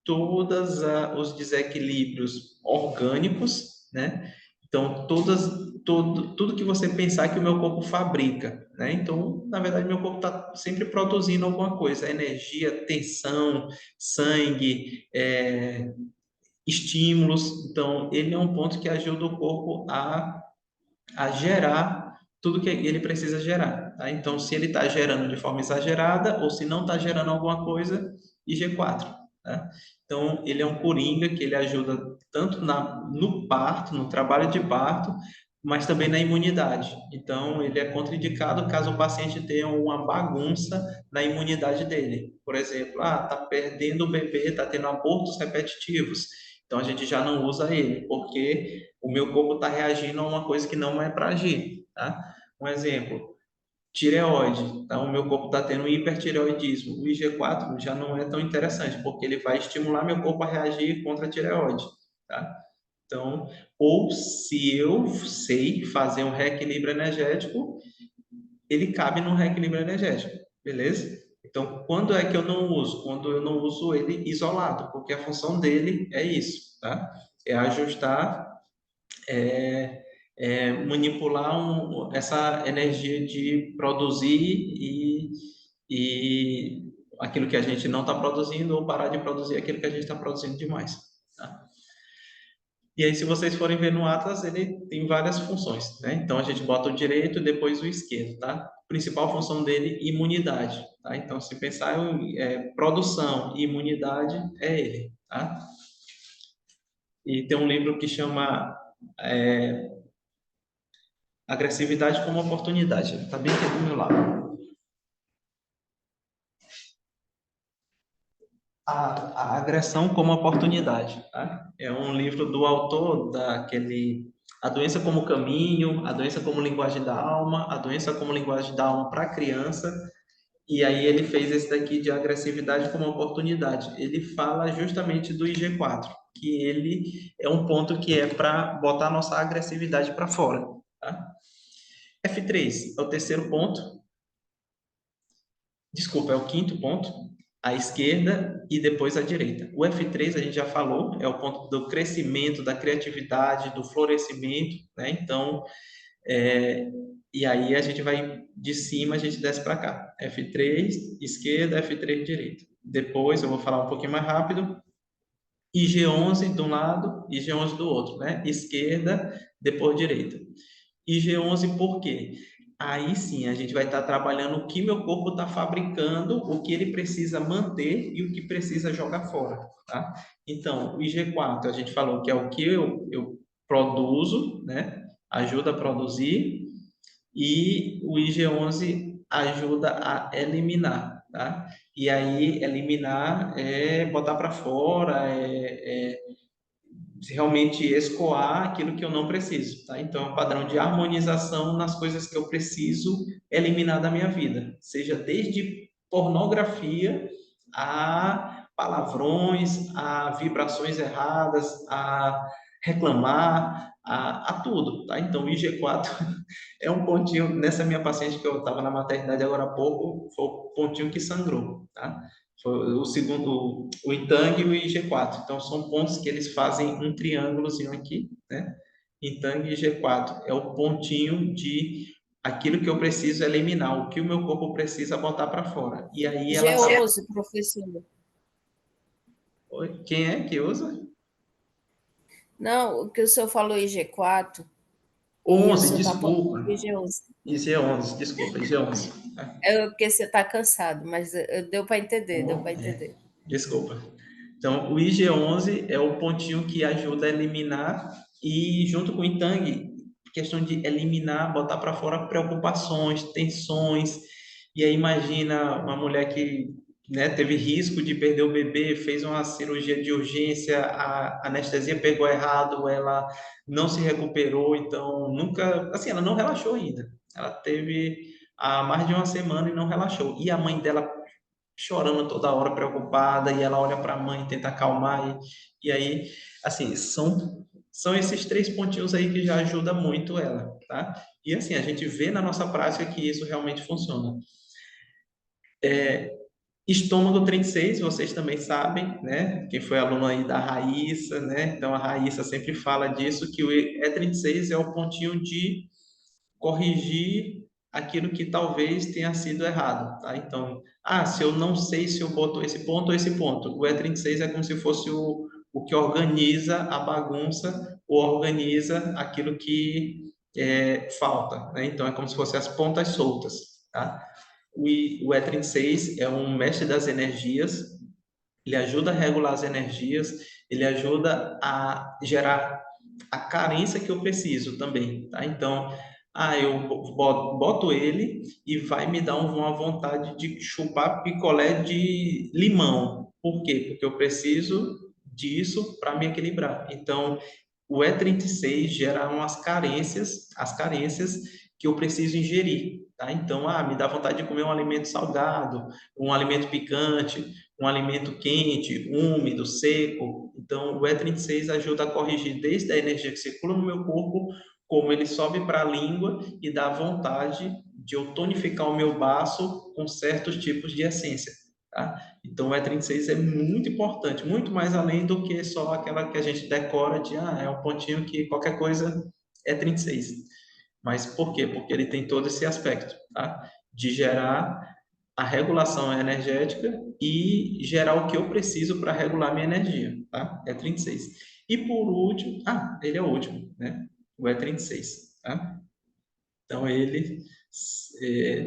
todos os desequilíbrios orgânicos, né? Então, tudo que você pensar que o meu corpo fabrica, né? Então, na verdade, meu corpo está sempre produzindo alguma coisa, energia, tensão, sangue, estímulos. Então, ele é um ponto que ajuda o corpo a gerar tudo que ele precisa gerar, tá? Então, se ele está gerando de forma exagerada ou se não está gerando alguma coisa, IG4, tá? Então, ele é um coringa que ele ajuda tanto no parto, no trabalho de parto, mas também na imunidade. Então, ele é contraindicado caso o paciente tenha uma bagunça na imunidade dele. Por exemplo, tá perdendo o bebê, tá tendo abortos repetitivos. Então, a gente já não usa ele, porque o meu corpo está reagindo a uma coisa que não é para agir, tá? Um exemplo, tireoide, tá? O meu corpo está tendo hipertireoidismo. O IG4 já não é tão interessante, porque ele vai estimular meu corpo a reagir contra a tireoide, tá? Então, ou se eu sei fazer um reequilíbrio energético, ele cabe no reequilíbrio energético, beleza? Então, quando é que eu não uso? Quando eu não uso ele isolado, porque a função dele é isso, tá? É ajustar, manipular essa energia de produzir e aquilo que a gente não está produzindo ou parar de produzir aquilo que a gente está produzindo demais, tá? E aí, se vocês forem ver no Atlas, ele tem várias funções, né? Então, a gente bota o direito e depois o esquerdo, tá? A principal função dele, imunidade, tá? Então, se pensar em produção e imunidade, é ele, tá? E tem um livro que chama Agressividade como Oportunidade. Ele tá bem aqui do meu lado. A agressão como oportunidade, tá? É um livro do autor daquele A Doença como Caminho, A Doença como Linguagem da Alma, A Doença como Linguagem da Alma para Criança, e aí ele fez esse daqui de agressividade como oportunidade. Ele fala justamente do IG4, que ele é um ponto que é para botar a nossa agressividade para fora, tá? F3 é o terceiro ponto, desculpa, é o quinto ponto, à esquerda e depois à direita. O F3 a gente já falou, é o ponto do crescimento, da criatividade, do florescimento, né? Então, e aí a gente vai de cima, a gente desce para cá. F3, esquerda, F3, direita. Depois eu vou falar um pouquinho mais rápido. IG11 de um lado, IG11 do outro, né? Esquerda, depois direita. IG11 por quê? Aí sim, a gente vai estar trabalhando o que meu corpo está fabricando, o que ele precisa manter e o que precisa jogar fora, tá? Então, o IG4, a gente falou que é o que eu produzo, né? Ajuda a produzir, e o IG11 ajuda a eliminar, tá? E aí, eliminar é botar para fora, realmente escoar aquilo que eu não preciso, tá? Então, é um padrão de harmonização nas coisas que eu preciso eliminar da minha vida, seja desde pornografia a palavrões, a vibrações erradas, a reclamar, a tudo, tá? Então, o IG4 é um pontinho, nessa minha paciente que eu estava na maternidade agora há pouco, foi o pontinho que sangrou, tá? Foi o segundo, o Intang e o IG4. Então, são pontos que eles fazem um triângulozinho aqui, né? Intang e IG4 é o pontinho de aquilo que eu preciso eliminar, o que o meu corpo precisa botar para fora. E aí ela tá... G11, professor. Oi, quem é que usa? Não, o que o senhor falou IG4, e o 11, senhor está desculpa. falando IG11. IG11, desculpa, IG11. É porque você está cansado, mas deu para entender, deu para É, entender. desculpa. Então, o IG11 é o pontinho que ajuda a eliminar e, junto com o Intang, questão de eliminar, botar para fora preocupações, tensões. E aí, imagina uma mulher que, né, teve risco de perder o bebê, fez uma cirurgia de urgência, a anestesia pegou errado, ela não se recuperou, então nunca, assim, ela não relaxou ainda. Ela teve há mais de uma semana e não relaxou. E a mãe dela chorando toda hora, preocupada, e ela olha para a mãe, tenta acalmar, e aí, assim, são esses três pontinhos aí que já ajuda muito ela, tá? E assim, a gente vê na nossa prática que isso realmente funciona. Estômago 36, vocês também sabem, né? Quem foi aluno aí da Raíssa, né? Então, a Raíssa sempre fala disso, que o E36 é o pontinho de corrigir aquilo que talvez tenha sido errado, tá? Então, se eu não sei se eu boto esse ponto ou esse ponto, o E36 é como se fosse o que organiza a bagunça ou organiza aquilo que falta, né? Então, é como se fossem as pontas soltas, tá? O E36 é um mestre das energias, ele ajuda a regular as energias, ele ajuda a gerar a carência que eu preciso também, tá? Então, eu boto ele e vai me dar uma vontade de chupar picolé de limão. Por quê? Porque eu preciso disso para me equilibrar. Então, o E36 gera as carências que eu preciso ingerir, tá? Então, me dá vontade de comer um alimento salgado, um alimento picante, um alimento quente, úmido, seco. Então, o E36 ajuda a corrigir desde a energia que circula no meu corpo, como ele sobe para a língua e dá vontade de eu tonificar o meu baço com certos tipos de essência, tá? Então, o E36 é muito importante, muito mais além do que só aquela que a gente decora de, é um pontinho que qualquer coisa é 36. Mas por quê? Porque ele tem todo esse aspecto, tá? De gerar a regulação energética e gerar o que eu preciso para regular minha energia, tá? É 36. E por último, ele é o último, né? O E36, tá? Então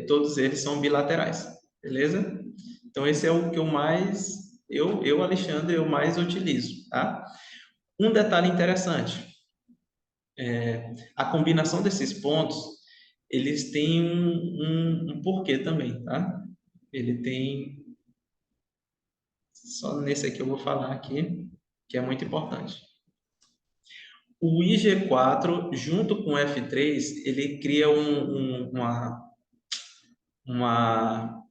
todos eles são bilaterais, beleza? Então esse é o que Alexandre, eu mais utilizo, tá? Um detalhe interessante, a combinação desses pontos, eles têm um porquê também, tá? Ele tem, só nesse aqui eu vou falar aqui, que é muito importante. O IG4, junto com o F3, ele cria uma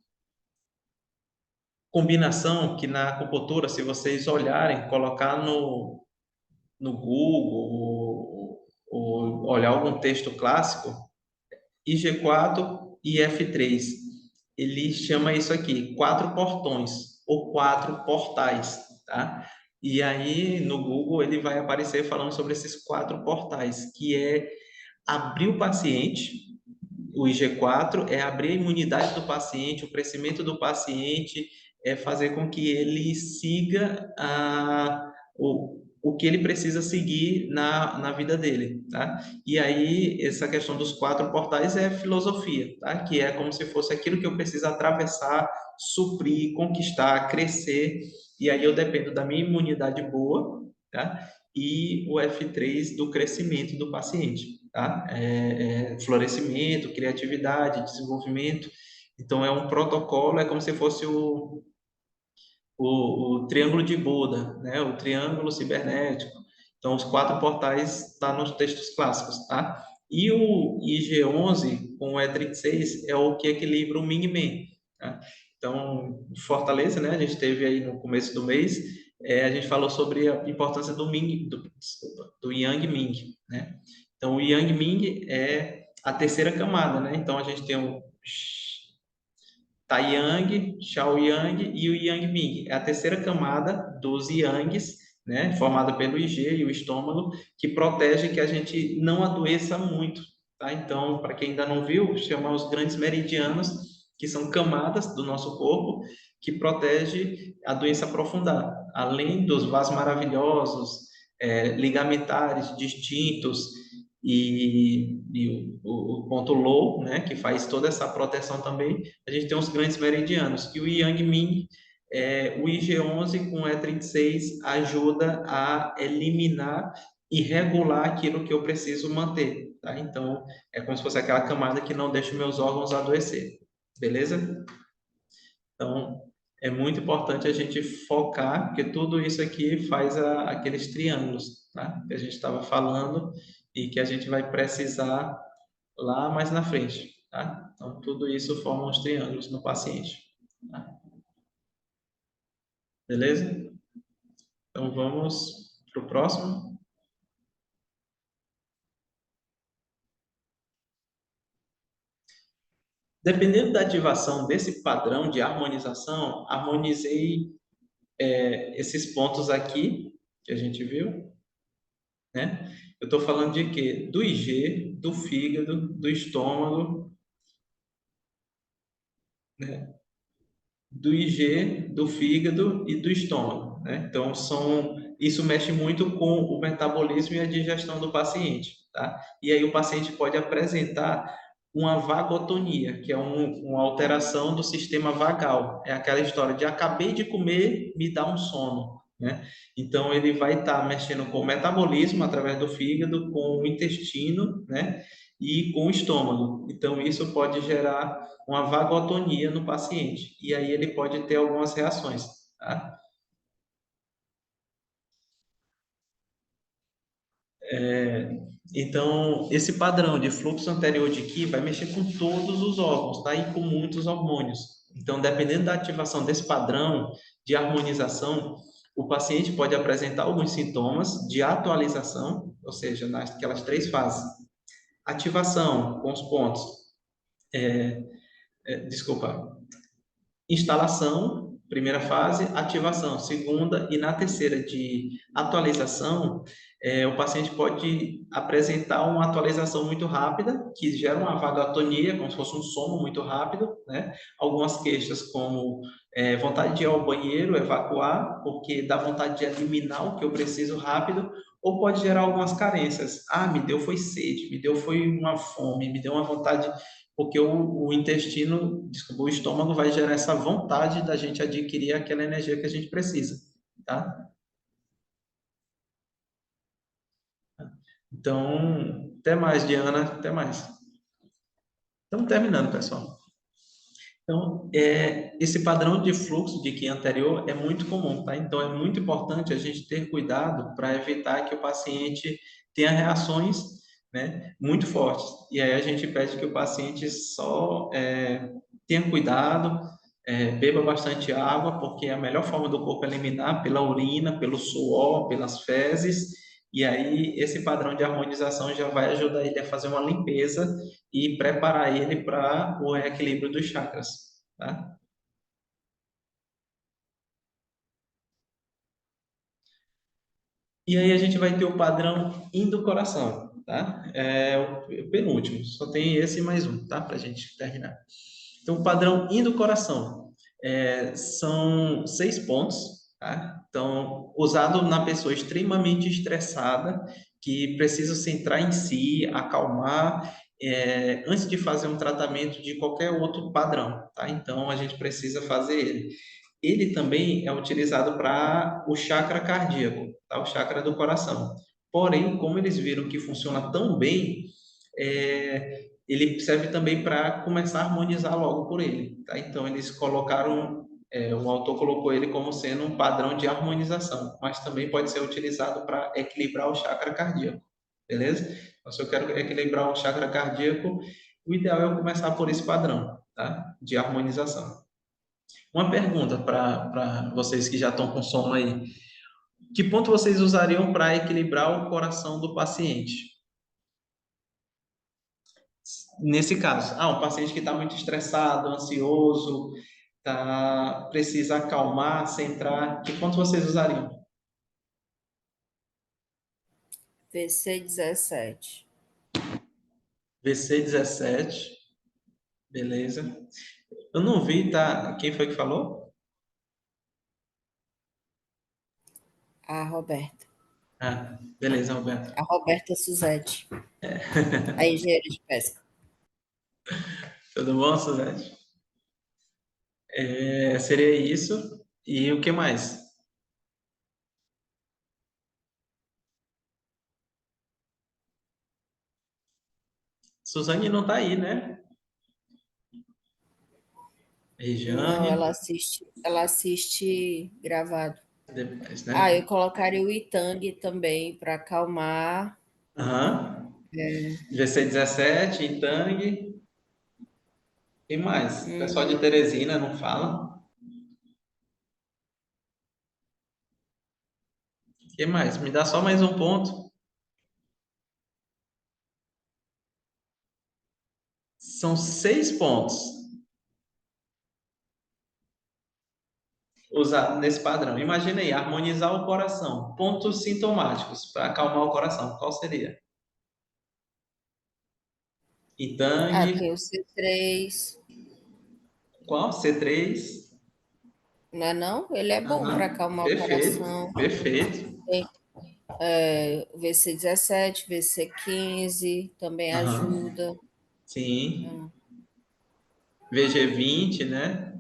combinação que na acupuntura, se vocês olharem, colocar no Google ou olhar algum texto clássico, IG4 e F3, ele chama isso aqui, 4 portões ou 4 portais, tá? E aí no Google ele vai aparecer falando sobre esses 4 portais, que é abrir o paciente. O IG4 é abrir a imunidade do paciente, o crescimento do paciente, é fazer com que ele siga o que ele precisa seguir na vida dele, tá? E aí, essa questão dos 4 portais é filosofia, tá? Que é como se fosse aquilo que eu preciso atravessar, suprir, conquistar, crescer, e aí eu dependo da minha imunidade boa, tá? E o F3 do crescimento do paciente, tá? Florescimento, criatividade, desenvolvimento. Então, é um protocolo, é como se fosse o triângulo de Buda, né? O triângulo cibernético. Então, os 4 portais estão nos textos clássicos, tá? E o IG11 com o E36 é o que equilibra o Ming Men, tá? Então, Fortaleza, né? A gente teve aí no começo do mês, a gente falou sobre a importância do Yang Ming, né? Então, o Yang Ming é a terceira camada, né? Então, a gente tem o Taiyang, Shaoyang e o Yang Ming. É a terceira camada dos Yangs, né, formada pelo IG e o estômago, que protege que a gente não adoeça muito, tá? Então, para quem ainda não viu, chama os grandes meridianos, que são camadas do nosso corpo, que protege a doença aprofundar. Além dos vasos maravilhosos, ligamentares distintos, e o ponto low, né, que faz toda essa proteção também, a gente tem os grandes meridianos, que o Yang Ming, o IG11 com o E36 ajuda a eliminar e regular aquilo que eu preciso manter, tá? Então, é como se fosse aquela camada que não deixa meus órgãos adoecer, beleza? Então, é muito importante a gente focar, porque tudo isso aqui faz aqueles triângulos, tá? Que a gente estava falando e que a gente vai precisar lá mais na frente, tá? Então, tudo isso forma os triângulos no paciente, tá? Beleza? Então, vamos para o próximo. Dependendo da ativação desse padrão de harmonização, harmonizei esses pontos aqui, que a gente viu, né? Eu estou falando de quê? Do IG, do fígado, do estômago, né? do IG, do fígado e do estômago, né? Então, isso mexe muito com o metabolismo e a digestão do paciente, tá? E aí o paciente pode apresentar uma vagotonia, que é uma alteração do sistema vagal. É aquela história de acabei de comer, me dá um sono, né? Então, ele vai estar mexendo com o metabolismo através do fígado, com o intestino, né? E com o estômago. Então, isso pode gerar uma vagotonia no paciente. E aí ele pode ter algumas reações, tá? Então, esse padrão de fluxo anterior de Qi vai mexer com todos os órgãos, tá? E com muitos hormônios. Então, dependendo da ativação desse padrão de harmonização, o paciente pode apresentar alguns sintomas de atualização, ou seja, naquelas três fases. Ativação, com os pontos, desculpa, instalação, primeira fase, ativação, segunda, e na terceira de atualização, o paciente pode apresentar uma atualização muito rápida, que gera uma vagatonia, como se fosse um sono muito rápido, né? Algumas queixas como vontade de ir ao banheiro, evacuar, porque dá vontade de eliminar o que eu preciso rápido, ou pode gerar algumas carências. Ah, me deu foi sede, me deu foi uma fome, me deu uma vontade porque o intestino, desculpa, o estômago vai gerar essa vontade da gente adquirir aquela energia que a gente precisa, tá? Então, até mais, Diana, até mais. Estamos terminando, pessoal. Então, esse padrão de fluxo de Qi anterior é muito comum, tá? Então, é muito importante a gente ter cuidado para evitar que o paciente tenha reações, né, muito fortes. E aí a gente pede que o paciente só tenha cuidado, beba bastante água, porque é a melhor forma do corpo eliminar pela urina, pelo suor, pelas fezes. E aí esse padrão de harmonização já vai ajudar ele a fazer uma limpeza e preparar ele para o equilíbrio dos chakras, tá? E aí a gente vai ter o padrão Indo-Coração, tá? É o penúltimo, só tem esse e mais um, tá? Para a gente terminar. Então, o padrão Indo-Coração são 6 pontos, tá? Então, usado na pessoa extremamente estressada, que precisa centrar em si, acalmar, antes de fazer um tratamento de qualquer outro padrão, tá? Então, a gente precisa fazer ele. Ele também é utilizado para o chakra cardíaco, tá? O chakra do coração. Porém, como eles viram que funciona tão bem, ele serve também para começar a harmonizar logo por ele, tá? Então, eles colocaram, o autor colocou ele como sendo um padrão de harmonização, mas também pode ser utilizado para equilibrar o chakra cardíaco, beleza? Então, se eu quero equilibrar o chakra cardíaco, o ideal é eu começar por esse padrão, tá? De harmonização. Uma pergunta para vocês que já estão com sono aí. Que ponto vocês usariam para equilibrar o coração do paciente? Nesse caso, um paciente que está muito estressado, ansioso, precisa acalmar, centrar, que ponto vocês usariam? VC17. VC17, beleza. Eu não vi, tá? Quem foi que falou? A Roberta. Beleza, Roberto. A Roberta Suzete. A engenheira de pesca. Tudo bom, Suzete? Seria isso. E o que mais? Suzane não está aí, né? Não, Regiane, ela assiste gravado. depois, né? Eu colocaria o Itang também para acalmar. Aham. GC17, Itang. E mais? O pessoal de Teresina não fala? O que mais? Me dá só mais um ponto. São 6 pontos usados nesse padrão. Imagina aí, harmonizar o coração. Pontos sintomáticos para acalmar o coração. Qual seria? Itang. Tem o C3. Qual? C3. não é não? Ele é bom para Aham. acalmar o Perfeito, coração. perfeito. Tem VC17, VC15 também Aham. ajuda. Sim. Hum. VG20, né?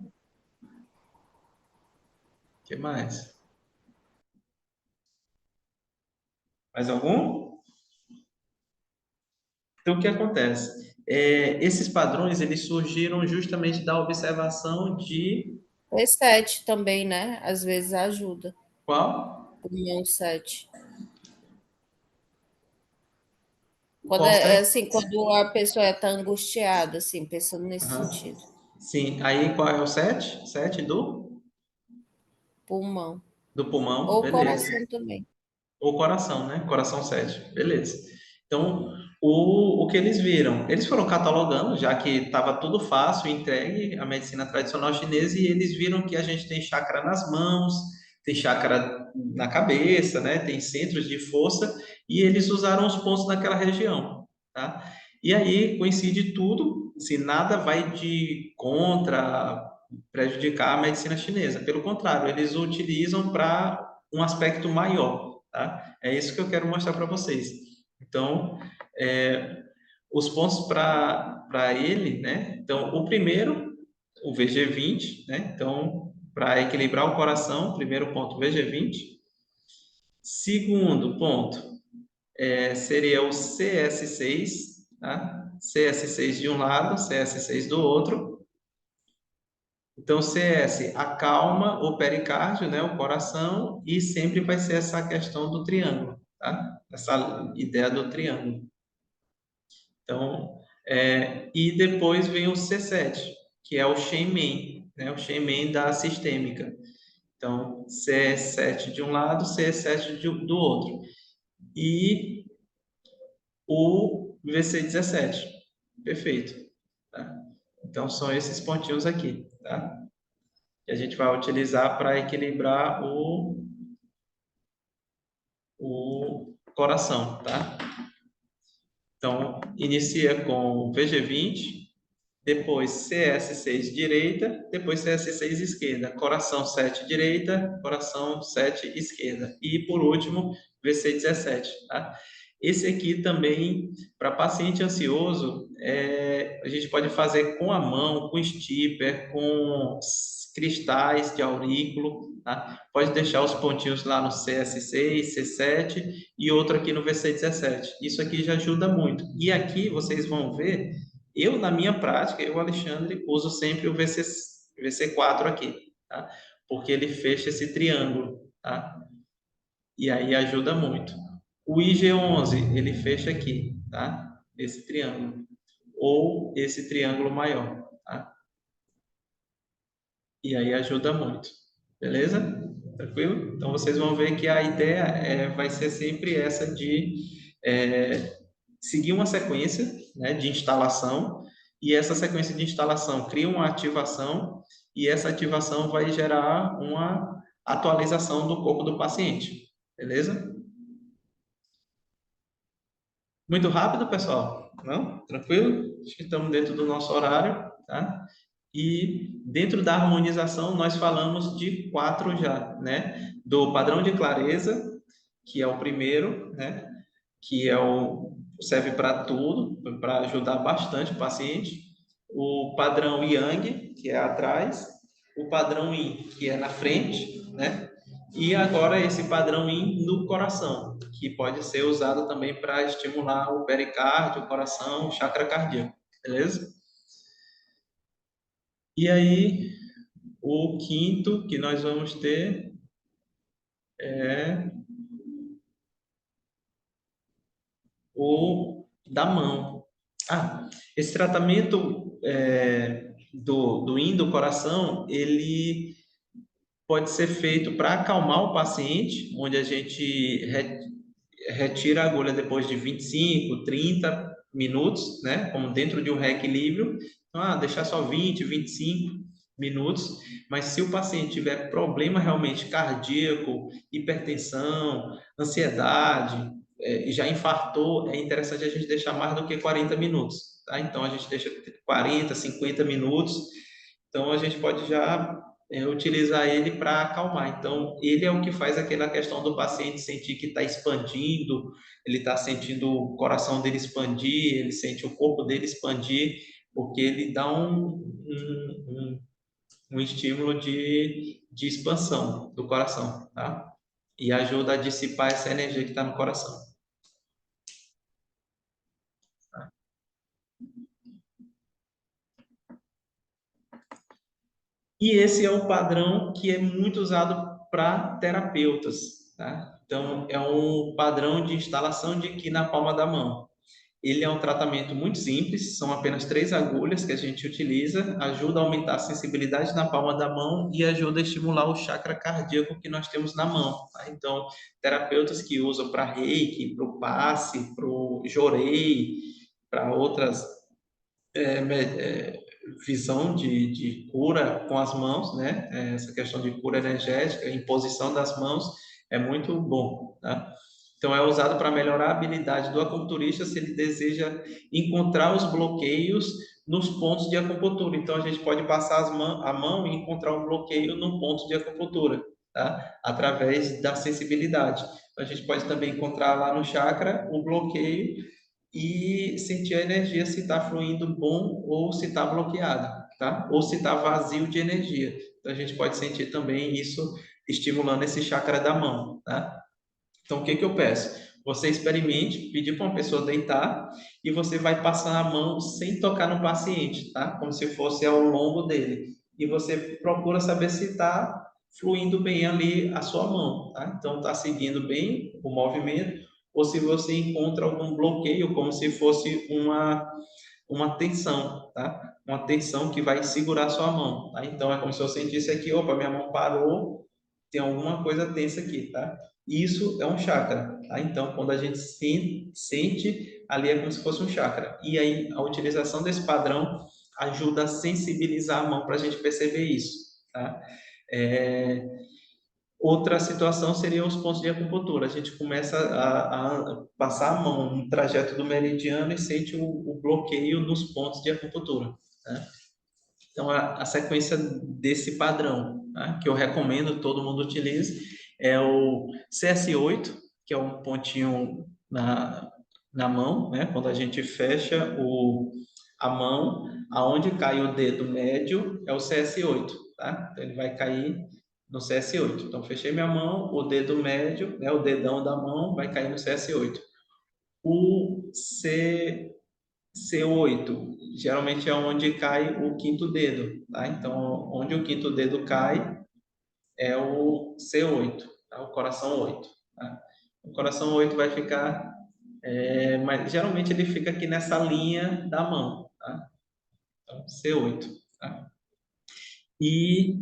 O que mais? Mais algum? Então, o que acontece? Esses padrões, eles surgiram justamente da observação de V7 também, né? Às vezes ajuda. qual? Pulmão 7. Quando Qual é sete? assim, quando a pessoa está angustiada, assim, pensando nesse Aham. sentido. Sim. Aí, qual é o 7? 7 Pulmão. do pulmão, Ou beleza. coração também. Ou coração, né? Coração 7, beleza. Então, o que eles viram? Eles foram catalogando, já que estava tudo fácil, entregue a medicina tradicional chinesa, e eles viram que a gente tem chakra nas mãos, tem chakra na cabeça, né? Tem centros de força, e eles usaram os pontos naquela região, tá? E aí coincide tudo, se nada vai de contra prejudicar a medicina chinesa. Pelo contrário, eles utilizam para um aspecto maior, tá? É isso que eu quero mostrar para vocês. Então, os pontos para ele, né? Então, o primeiro, o VG20, né? Então, para equilibrar o coração, primeiro ponto, VG20. Segundo ponto, seria o CS6, tá? CS6 de um lado, CS6 do outro. Então, CS acalma o pericárdio, né, o coração, e sempre vai ser essa questão do triângulo, tá? Essa ideia do triângulo. Então, e depois vem o C7, que é o Shenmen, né, o Shenmen da sistêmica. Então, C7 de um lado, C7 do outro. E o VC17. Perfeito. Tá? Então, são esses pontinhos aqui, tá? Que a gente vai utilizar para equilibrar o coração, tá? Então, inicia com VG20, depois CS6 direita, depois CS6 esquerda, coração 7 direita, coração 7 esquerda. E, por último, VC17, tá? Esse aqui também, para paciente ansioso, a gente pode fazer com a mão, com stipper, com cristais de aurículo, tá? Pode deixar os pontinhos lá no CS6, C7 e outro aqui no VC17. Isso aqui já ajuda muito. E aqui vocês vão ver, eu na minha prática, eu, Alexandre, uso sempre o VC4 aqui, tá? Porque ele fecha esse triângulo, tá? E aí ajuda muito. O IG11, ele fecha aqui, tá? Esse triângulo. Ou esse triângulo maior, tá? E aí ajuda muito. Beleza? Tranquilo? Então vocês vão ver que a ideia vai ser sempre essa de seguir uma sequência, né, de instalação, e essa sequência de instalação cria uma ativação, e essa ativação vai gerar uma atualização do corpo do paciente. Beleza? Muito rápido, pessoal? Não? Tranquilo? Acho que estamos dentro do nosso horário, tá? E dentro da harmonização nós falamos de 4 já, né? Do padrão de clareza, que é o primeiro, né? Que serve para tudo, para ajudar bastante o paciente. O padrão Yang, que é atrás, o padrão Yin, que é na frente, né? E agora esse padrão Yin no coração, que pode ser usado também para estimular o pericárdio, o coração, o chakra cardíaco, beleza? E aí, o quinto que nós vamos ter é o da mão. Esse tratamento do Yin do coração, ele pode ser feito para acalmar o paciente, onde a gente retira a agulha depois de 25, 30 minutos, né? Como dentro de um reequilíbrio. Então, deixar só 20, 25 minutos. Mas se o paciente tiver problema realmente cardíaco, hipertensão, ansiedade, e já infartou, é interessante a gente deixar mais do que 40 minutos, tá? Então, a gente deixa 40, 50 minutos. Então, a gente pode já utilizar ele para acalmar. Então, ele é o que faz aquela questão do paciente sentir que está expandindo, ele está sentindo o coração dele expandir, ele sente o corpo dele expandir, porque ele dá um estímulo de expansão do coração, tá? E ajuda a dissipar essa energia que está no coração. E esse é o padrão que é muito usado para terapeutas, tá? Então, é um padrão de instalação de Qi na palma da mão. Ele é um tratamento muito simples, são apenas 3 agulhas que a gente utiliza, ajuda a aumentar a sensibilidade na palma da mão e ajuda a estimular o chakra cardíaco que nós temos na mão, tá? Então, terapeutas que usam para reiki, para o passe, para o jorei, para outras visão de cura com as mãos, né? Essa questão de cura energética, imposição das mãos é muito bom, tá? Então, é usado para melhorar a habilidade do acupunturista se ele deseja encontrar os bloqueios nos pontos de acupuntura. Então, a gente pode passar a mão e encontrar um bloqueio no ponto de acupuntura, tá? Através da sensibilidade. Então, a gente pode também encontrar lá no chakra o bloqueio e sentir a energia se está fluindo bom ou se está bloqueado, tá? Ou se está vazio de energia. Então, a gente pode sentir também isso estimulando esse chakra da mão, tá? Então, o que eu peço? Você experimente pedir para uma pessoa deitar e você vai passar a mão sem tocar no paciente, tá? Como se fosse ao longo dele. E você procura saber se está fluindo bem ali a sua mão, tá? Então, está seguindo bem o movimento ou se você encontra algum bloqueio, como se fosse uma tensão, tá? Uma tensão que vai segurar a sua mão, tá? Então, é como se eu sentisse aqui, opa, minha mão parou, tem alguma coisa tensa aqui, tá? Isso é um chakra, tá? Então, quando a gente sente, ali é como se fosse um chakra. E aí, a utilização desse padrão ajuda a sensibilizar a mão para a gente perceber isso, tá? Outra situação seria os pontos de acupuntura. A gente começa a passar a mão no trajeto do meridiano e sente o bloqueio nos pontos de acupuntura, tá? Então, a sequência desse padrão, tá? Que eu recomendo todo mundo utilize, é o CS8, que é um pontinho na mão, né? Quando a gente fecha a mão, aonde cai o dedo médio é o CS8, tá? Então, ele vai cair no CS8. Então, fechei minha mão, o dedo médio, né? O dedão da mão vai cair no CS8. O C8 geralmente é onde cai o quinto dedo, tá? Então, onde o quinto dedo cai é o C8, tá? O coração 8, tá? O coração 8 vai ficar, mas geralmente ele fica aqui nessa linha da mão, tá? Então, C8, tá? E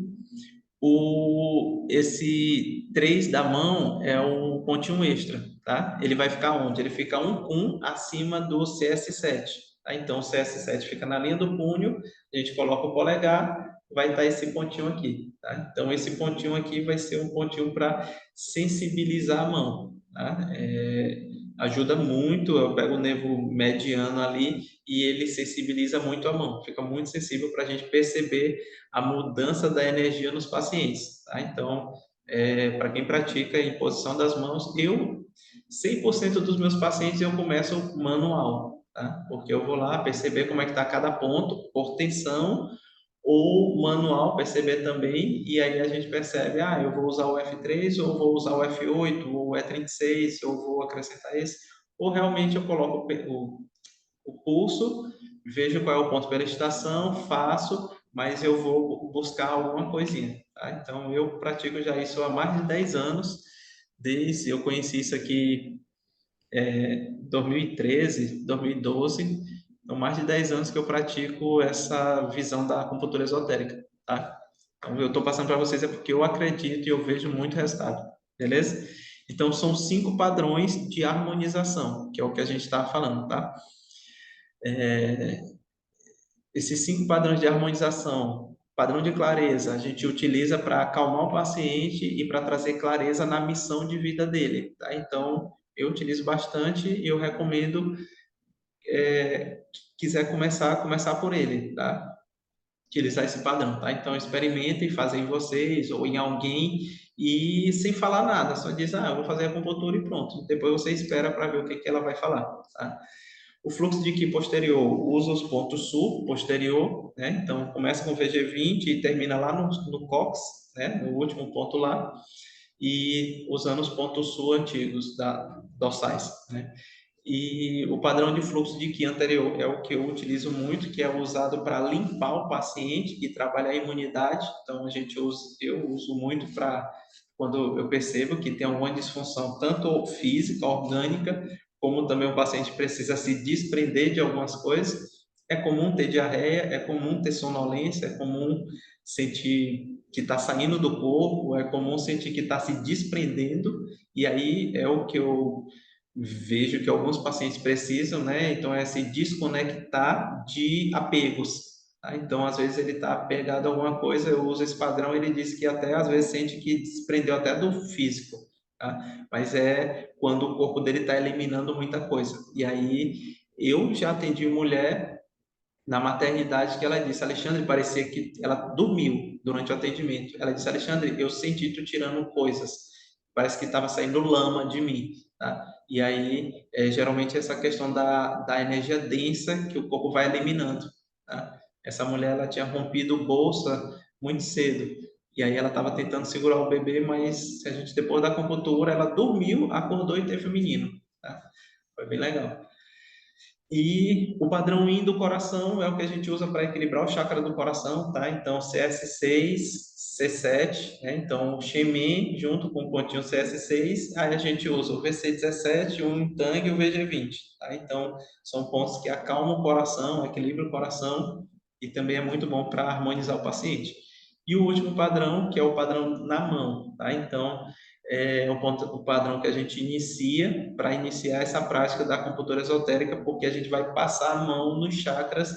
esse 3 da mão é o pontinho extra, tá? Ele vai ficar onde? Ele fica um cum acima do CS7, tá? Então, o CS7 fica na linha do punho, a gente coloca o polegar, vai estar esse pontinho aqui, tá? Então, esse pontinho aqui vai ser um pontinho para sensibilizar a mão, tá? Ajuda muito, eu pego o nervo mediano ali e ele sensibiliza muito a mão, fica muito sensível para a gente perceber a mudança da energia nos pacientes, tá? Então, para quem pratica a imposição das mãos, 100% dos meus pacientes eu começo manual, tá? Porque eu vou lá perceber como é que está cada ponto, por tensão, ou manual, perceber também, e aí a gente percebe, eu vou usar o F3, ou vou usar o F8, ou o E36, ou vou acrescentar esse, ou realmente eu coloco o pulso, vejo qual é o ponto pela estação, faço, mas eu vou buscar alguma coisinha, tá? Então, eu pratico já isso há mais de 10 anos, desde eu conheci isso aqui em 2013, 2012, então mais de 10 anos que eu pratico essa visão da acupuntura esotérica, tá? Então, eu estou passando para vocês é porque eu acredito e eu vejo muito resultado, beleza? Então, são 5 padrões de harmonização, que é o que a gente está falando, tá? Esses 5 padrões de harmonização, padrão de clareza, a gente utiliza para acalmar o paciente e para trazer clareza na missão de vida dele, tá? Então, eu utilizo bastante e eu recomendo, quiser começar por ele, tá? utilizar esse padrão, tá? Então, experimentem fazer em vocês ou em alguém e sem falar nada, só diz, eu vou fazer a acupuntura e pronto. Depois você espera para ver o que ela vai falar, tá? O fluxo de Qi posterior usa os pontos sul posterior, né? Então, começa com VG20 e termina lá no cox, né? No último ponto lá, e usando os pontos sul antigos, dorsais, né? E o padrão de fluxo de Qi anterior é o que eu utilizo muito, que é usado para limpar o paciente e trabalhar a imunidade. Então, eu uso muito para quando eu percebo que tem alguma disfunção, tanto física, orgânica, como também o paciente precisa se desprender de algumas coisas. É comum ter diarreia, é comum ter sonolência, é comum sentir que está saindo do corpo, é comum sentir que está se desprendendo, e aí é o que eu vejo que alguns pacientes precisam, né? Então, é se desconectar de apegos. Tá? Então, às vezes ele está apegado a alguma coisa, eu uso esse padrão, ele diz que até às vezes sente que desprendeu até do físico, tá? Mas é quando o corpo dele está eliminando muita coisa. E aí, eu já atendi mulher na maternidade que ela disse, Alexandre, parecia que ela dormiu durante o atendimento. Ela disse, Alexandre, eu senti tu tirando coisas, parece que estava saindo lama de mim, tá? E aí, geralmente essa questão da energia densa que o corpo vai eliminando, tá? Essa mulher, ela tinha rompido bolsa muito cedo, e aí ela estava tentando segurar o bebê, mas a gente, depois da acupuntura, ela dormiu, acordou e teve o menino, tá? Foi bem legal. E o padrão Yin do coração é o que a gente usa para equilibrar o chakra do coração, tá? Então, CS6, C7, né? Então, o Xemen junto com o pontinho CS6, aí a gente usa o VC17, o Yintang e o VG20, tá? Então, são pontos que acalmam o coração, equilibram o coração e também é muito bom para harmonizar o paciente. E o último padrão, que é o padrão na mão, tá? Então, é o padrão que a gente inicia para iniciar essa prática da acupuntura esotérica, porque a gente vai passar a mão nos chakras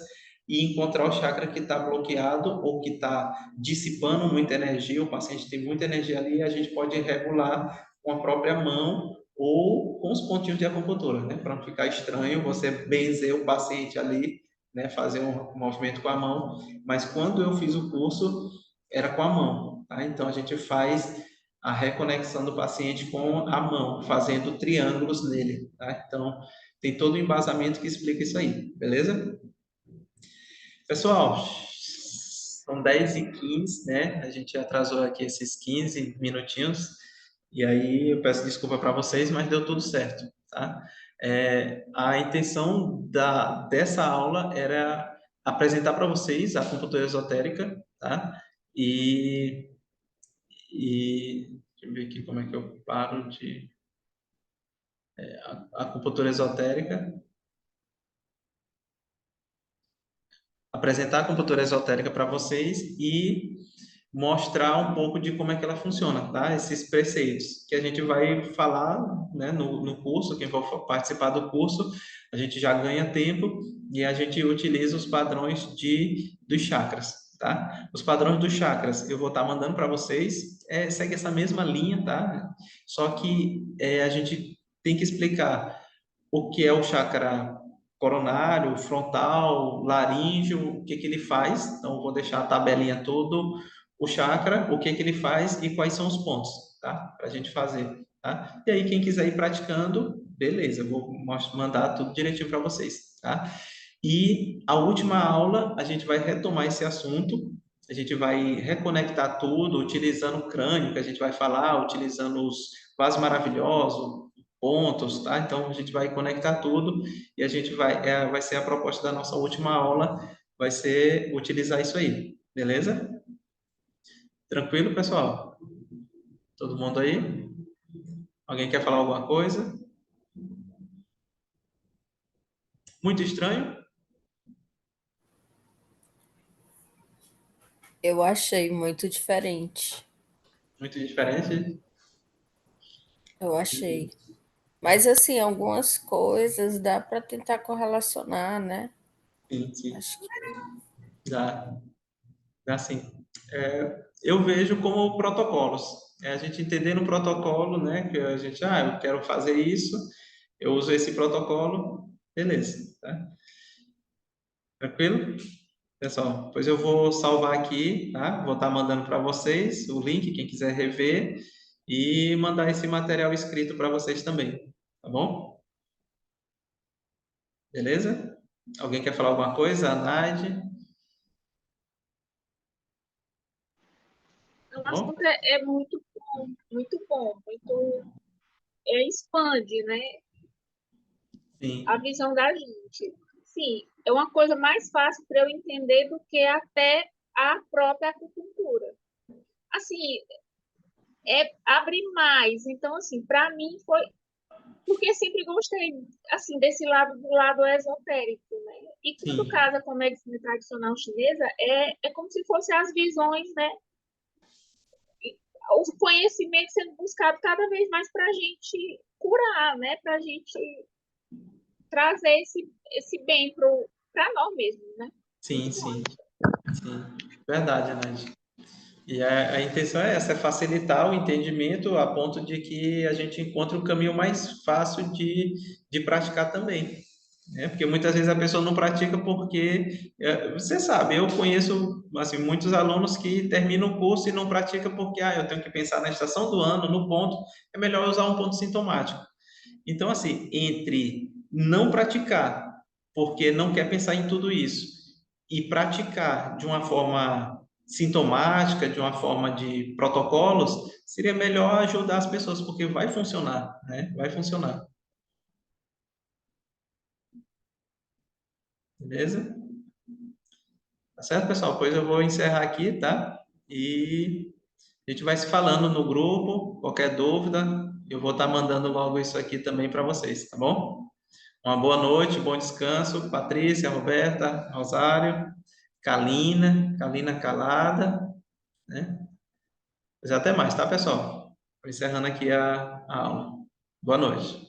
e encontrar o chakra que está bloqueado ou que está dissipando muita energia, o paciente tem muita energia ali, a gente pode regular com a própria mão ou com os pontinhos de acupuntura, né? Para não ficar estranho você benzer o paciente ali, né? Fazer um movimento com a mão, mas quando eu fiz o curso, era com a mão, tá? Então a gente faz a reconexão do paciente com a mão, fazendo triângulos nele, tá? Então, tem todo o embasamento que explica isso aí, beleza? Pessoal, são 10h15, né? A gente atrasou aqui esses 15 minutinhos, e aí eu peço desculpa para vocês, mas deu tudo certo, tá? A intenção dessa aula era apresentar para vocês a acupuntura esotérica, tá? E deixa eu ver aqui como é que eu paro de a acupuntura esotérica. Apresentar a acupuntura esotérica para vocês e mostrar um pouco de como é que ela funciona, tá? Esses preceitos que a gente vai falar, né, no curso, quem for participar do curso, a gente já ganha tempo e a gente utiliza os padrões dos chakras, tá? Os padrões dos chakras eu vou estar mandando para vocês, segue essa mesma linha, tá? Só que a gente tem que explicar o que é o chakra coronário, frontal, laríngeo, o que que ele faz. Então, eu vou deixar a tabelinha todo o chakra, o que que ele faz e quais são os pontos, tá? Para a gente fazer, tá? E aí, quem quiser ir praticando, beleza, eu vou mandar tudo direitinho para vocês, tá? E a última aula, a gente vai retomar esse assunto, a gente vai reconectar tudo, utilizando o crânio, que a gente vai falar, utilizando os vasos maravilhosos, pontos, tá? Então, a gente vai conectar tudo e a gente vai ser a proposta da nossa última aula, vai ser utilizar isso aí, beleza? Tranquilo, pessoal? Todo mundo aí? Alguém quer falar alguma coisa? Muito estranho? Eu achei muito diferente. Muito diferente? Eu achei. Mas, assim, algumas coisas dá para tentar correlacionar, né? Sim, sim. Acho que Dá, dá sim. Eu vejo como protocolos. A gente entendendo o protocolo, né? Que a gente, eu quero fazer isso, eu uso esse protocolo, beleza, tá? Tranquilo? Pessoal, pois eu vou salvar aqui, tá? Vou estar mandando para vocês o link, quem quiser rever, e mandar esse material escrito para vocês também, tá bom? Beleza? Alguém quer falar alguma coisa? A Naide? Tá O bom? assunto é muito bom, expande, né, Sim, a visão da gente. Sim, é uma coisa mais fácil para eu entender do que até a própria acupuntura. Assim, abre mais. Então, assim, para mim foi porque sempre gostei assim desse lado do lado esotérico, né? E quando sim, casa com a medicina tradicional chinesa, é como se fossem as visões, né? O conhecimento sendo buscado cada vez mais para a gente curar, né? Para a gente trazer esse bem para nós mesmos, né? sim, Muito bom. sim, sim. Verdade, Naide. E a intenção é essa, é facilitar o entendimento a ponto de que a gente encontre um caminho mais fácil de praticar também, né? Porque muitas vezes a pessoa não pratica porque, você sabe, eu conheço assim, muitos alunos que terminam o curso e não praticam porque eu tenho que pensar na estação do ano, no ponto, é melhor usar um ponto sintomático. Então, assim, entre não praticar porque não quer pensar em tudo isso e praticar de uma forma sintomática, de uma forma de protocolos, seria melhor ajudar as pessoas, porque vai funcionar, né? Vai funcionar. Beleza? Tá certo, pessoal? Pois eu vou encerrar aqui, tá? E a gente vai se falando no grupo. Qualquer dúvida, eu vou estar mandando logo isso aqui também para vocês, tá bom? Uma boa noite, bom descanso. Patrícia, Roberta, Rosário, Kalina Calada, né? Mas até mais, tá, pessoal? Vou encerrando aqui a aula. Boa noite.